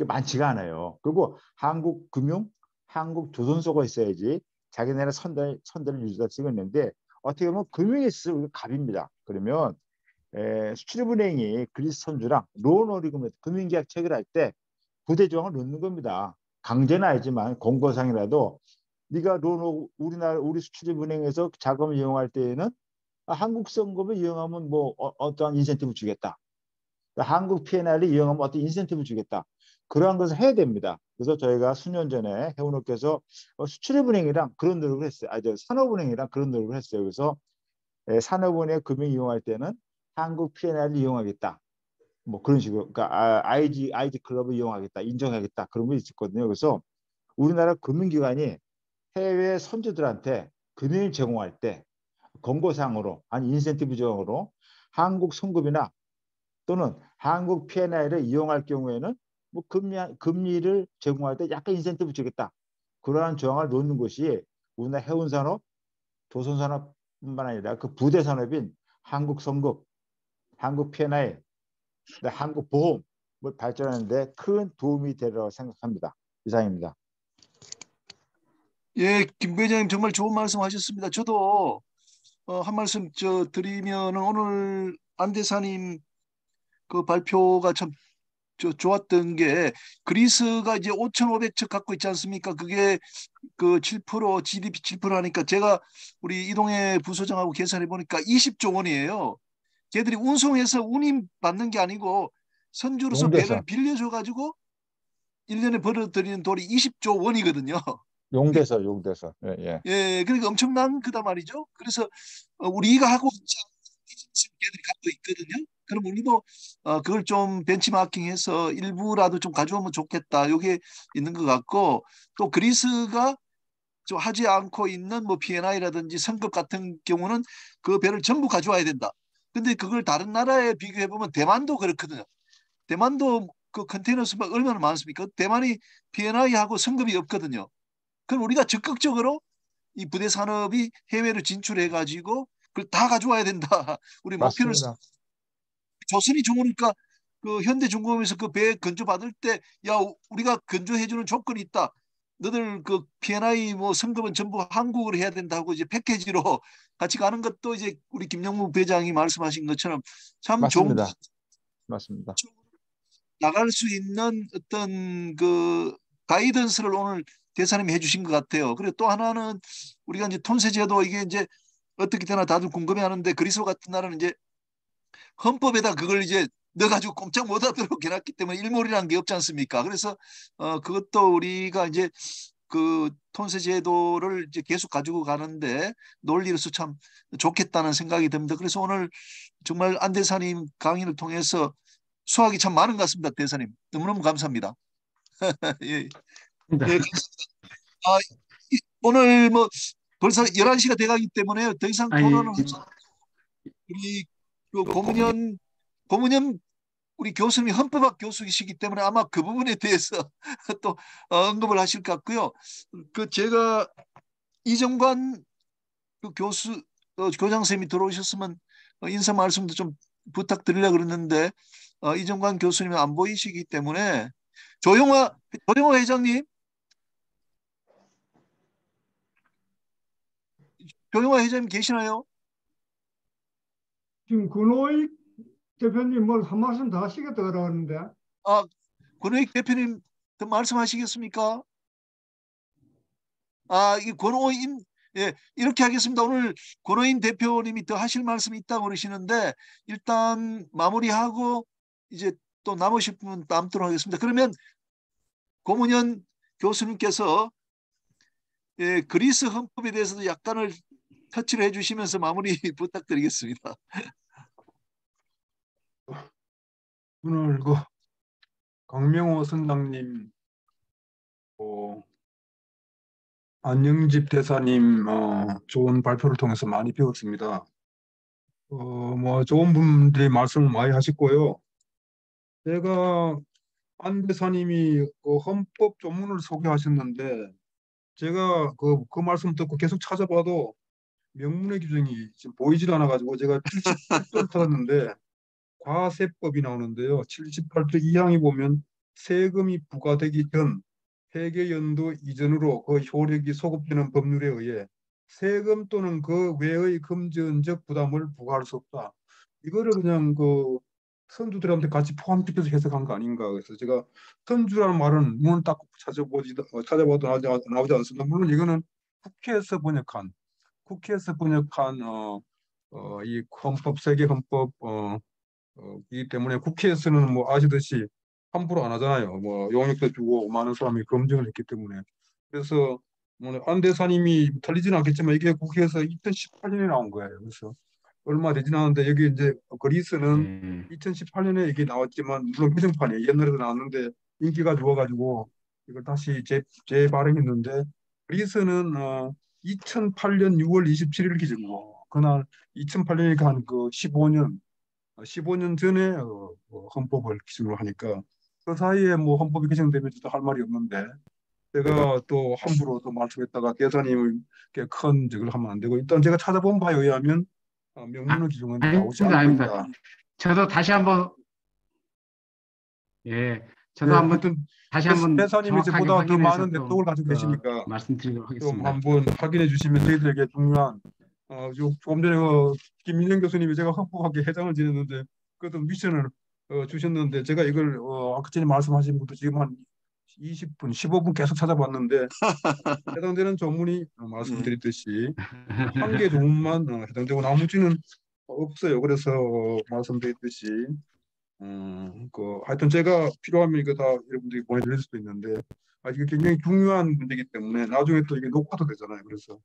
많지가 않아요. 그리고 한국 금융, 한국 조선소가 있어야지 자기네는 선대를 유지할 수가 있는데 어떻게 보면 금융에 있어서 갑입니다. 그러면 수출입은행이 그리스 선주랑 론어리그먼트 금융계약 체결할 때 부대 조항을 넣는 겁니다. 강제는 아니지만 공고상이라도 네가 우리 수출입은행에서 자금을 이용할 때에는 한국 성금을 이용하면 뭐 어떠한 인센티브 주겠다. 한국 P&L을 이용하면 어떤 인센티브 주겠다. 그러한 것을 해야 됩니다. 그래서 저희가 수년 전에 해운업계에서 수출입은행이랑 그런 노력을 했어요. 산업은행이랑 그런 노력을 했어요. 그래서 산업은행 금융 이용할 때는 한국 P&L을 이용하겠다. 뭐 그런 식으로, 그러니까 IG 클럽을 이용하겠다, 인정하겠다 그런 게 있었거든요. 그래서 우리나라 금융기관이 해외 선주들한테 금융을 제공할 때 권고사항으로 아니 인센티브 조항으로 한국 송금이나 또는 한국 P&L을 이용할 경우에는 뭐 금리를 제공할 때 약간 인센티브 주겠다. 그러한 조항을 놓는 것이 우리나라 해운산업, 조선산업뿐만 아니라 그 부대 산업인 한국 성급, 한국 P&L, 한국 보험을 발전하는 데 큰 도움이 되리라고 생각합니다. 이상입니다. 예, 김 부회장님 정말 좋은 말씀하셨습니다. 저도 한 말씀 드리면 오늘 안대사님 그 발표가 참 좋았던 게 그리스가 이제 5,500척 갖고 있지 않습니까? 그게 그 7% GDP 7% 하니까 제가 우리 이동해 부소장하고 계산해 보니까 20조 원이에요. 걔들이 운송해서 운임 받는 게 아니고 선주로서 배를 용대사, 빌려줘 가지고 1년에 벌어들이는 돈이 20조 원이거든요. 용대사. 예, 예. 예, 그러니까 엄청난 그다 말이죠. 그래서 우리가 하고 있지 않은 걔들이 갖고 있거든요. 그럼 우리도 그걸 좀 벤치마킹해서 일부라도 좀 가져오면 좋겠다. 이게 있는 것 같고 또 그리스가 좀 하지 않고 있는 뭐 P&I라든지 성급 같은 경우는 그 배를 전부 가져와야 된다. 근데 그걸 다른 나라에 비교해 보면 대만도 그렇거든요. 대만도 그 컨테이너 수가 얼마나 많습니까? 대만이 P&I하고 성급이 없거든요. 그럼 우리가 적극적으로 이 부대 산업이 해외로 진출해 가지고 그걸 다 가져와야 된다. 우리 목표를 맞습니다. 조선이 좋으니까 그 현대중공업에서 그 배 건조 받을 때 야 우리가 건조해 주는 조건이 있다. 너들 그 P&I 뭐 성급은 전부 한국으로 해야 된다고 이제 패키지로 같이 가는 것도 이제 우리 김영무 회장이 말씀하신 것처럼 참 좋은 맞습니다. 나갈 수 있는 어떤 그 가이던스를 오늘 대사님이 해주신 것 같아요. 그리고 또 하나는 우리가 이제 톤세제도 이게 이제 어떻게 되나 다들 궁금해하는데 그리스 같은 나라는 이제 헌법에다 그걸 이제 넣어가지고 꼼짝 못하도록 해놨기 때문에 일몰이라는 게 없지 않습니까? 그래서 그것도 우리가 이제 그 톤세 제도를 이제 계속 가지고 가는데 논리로서 참 좋겠다는 생각이 듭니다. 그래서 오늘 정말 안 대사님 강의를 통해서 수학이 참 많은 것 같습니다, 대사님. 너무너무 감사합니다. 예, 예, 감사합니다. 오늘 뭐 벌써 11시가 돼가기 때문에 더 이상 토론을 하지 않고 우리 그 고문현 우리 교수님이 헌법학 교수이시기 때문에 아마 그 부분에 대해서 또 언급을 하실 것 같고요. 그 제가 이정관 그 교장 선생님이 들어오셨으면 인사 말씀도 좀 부탁드리려고 그랬는데 이정관 교수님은 안 보이시기 때문에 조영화 회장님, 조영화 회장님 계시나요? 지금 권오익 대표님 뭘 한 말씀 더 하시겠다 그러는데. 권오익 대표님 더 말씀하시겠습니까? 이 권오인 예, 이렇게 하겠습니다. 오늘 권오인 대표님이 더 하실 말씀이 있다고 그러시는데 일단 마무리하고 이제 또 남으실 분 남도록 하겠습니다. 그러면 고문현 교수님께서 그리스 헌법에 대해서도 약간을 터치를 해주시면서 마무리 부탁드리겠습니다. 오늘 그 강명호 선장님 안영집 대사님 좋은 발표를 통해서 많이 배웠습니다. 뭐 좋은 분들이 말씀을 많이 하셨고요. 제가 안 대사님이 그 헌법 조문을 소개하셨는데 제가 그 말씀 듣고 계속 찾아봐도 명문의 규정이 지금 보이질 않아가지고 제가 78조를 찾았는데 과세법이 나오는데요. 78조 2항에 보면 세금이 부과되기 전 회계연도 이전으로 그 효력이 소급되는 법률에 의해 세금 또는 그 외의 금전적 부담을 부과할 수 없다. 이거를 그냥 그 선주들한테 같이 포함시켜서 해석한 거 아닌가. 그래서 제가 선주라는 말은 문을 딱 찾아봐도 나오지 않습니다. 물론 이거는 국회에서 번역한 이 헌법 세계 헌법 이기 때문에 국회에서는 뭐 아시듯이 함부로 안 하잖아요. 뭐 용역도 주고 많은 사람이 검증을 했기 때문에. 그래서 뭐 안 대사님이 틀리지는 않겠지만 이게 국회에서 2018년에 나온 거예요. 그래서 얼마 되진 않았는데 여기 이제 그리스는 2018년에 이게 나왔지만 물론 개정판이 옛날에도 나왔는데 인기가 좋아가지고 이걸 다시 재발행했는데 그리스는 2008년 6월 27일 기준으로 그날 2008년이니까 한 그 15년 전에 헌법을 기준으로 하니까 그 사이에 뭐 헌법이 개정되면서도 할 말이 없는데 제가 또 함부로 또 말씀했다가 대사님께 큰 적을 하면 안 되고 일단 제가 찾아본 바에 의하면 명문의 규정은 나오지 않고 아닙니다. 있다. 저도 다시 한번 저도 네, 한번 하여튼 다시 한번 대사님이 정확하게 저보다 더 확인해서 많은 또 네트워크를 가지고 계시니까 말씀드리도록 좀 하겠습니다. 한번 확인해 주시면 저희들에게 중요한 조금 전에 김민영 교수님이 제가 헌법학회 회장을 지냈는데 그것도 미션을 주셨는데 제가 이걸 아까 전에 말씀하신 것도 지금 한 20분, 15분 계속 찾아봤는데 해당되는 조문이 말씀드렸듯이 한 개 조문만 해당되고 나머지는 없어요. 그래서 말씀드렸듯이 하여튼 제가 필요하면 이거 다 여러분들이 보내드릴 수도 있는데 이게 굉장히 중요한 문제이기 때문에 나중에 또 이게 녹화도 되잖아요. 그래서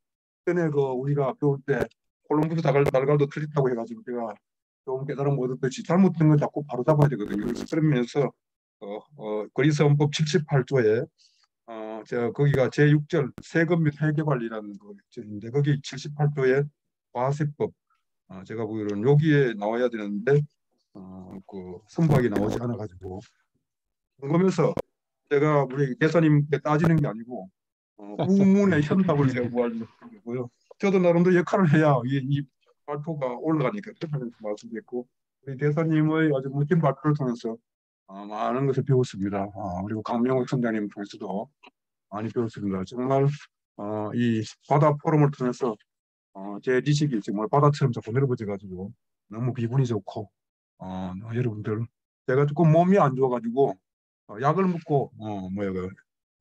전에 우리가 배울 때 콜럼부스 달걀도 틀렸다고 해가지고 제가 좀 깨달음 얻었듯이 잘못된 건 자꾸 바로 잡아야 되거든요. 그래서 그런 면에서 그리스 헌법 78조에 제가 거기가 제6절 세금 및 회계관리라는 거인데 거기 78조에 과세법 제가 보기로는 여기에 나와야 되는데 그 선박이 나오지 않아가지고 궁금해서 제가 우리 대사님께 따지는 게 아니고 우문의 현답을 제가 구하려고 하고요. 저도 나름대로 역할을 해야 이 발표가 올라가니까 그렇게 말씀드렸고 우리 대사님의 아주 멋진 발표를 통해서 많은 것을 배웠습니다. 그리고 강명욱 선장님 통해서도 많이 배웠습니다. 정말 이 바다 포럼을 통해서 제 지식이 정말 바다처럼 자꾸 넓어져가지고 너무 기분이 좋고 여러분들 제가 조금 몸이 안 좋아가지고 약을 먹고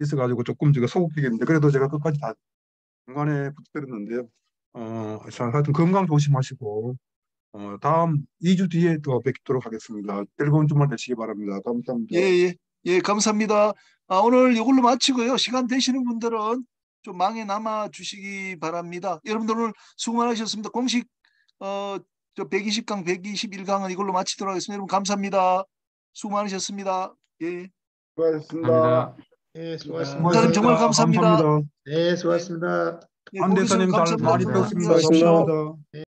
있어가지고 조금 제가 소극적인데 그래도 제가 끝까지 다 중간에 붙들었는데요. 하여튼 건강 조심하시고 다음 2주 뒤에 또 뵙도록 하겠습니다. 즐거운 주말 되시기 바랍니다. 감사합니다. 예, 감사합니다. 오늘 이걸로 마치고요. 시간 되시는 분들은 좀 망에 남아 주시기 바랍니다. 여러분들 오늘 수고 많으셨습니다. 공식 저 120강, 121강은 이걸로 마치도록 하겠습니다. 여러분 감사합니다. 수고 많으셨습니다. 예. 수고하셨습니다. 감사합니다. 네, 수고하셨습니다. 원장님 정말 감사합니다. 감사합니다. 네, 수고하셨습니다. 예, 안 대사님 잘 많이 감사합니다. 배웠습니다. 감사합니다. 감사합니다.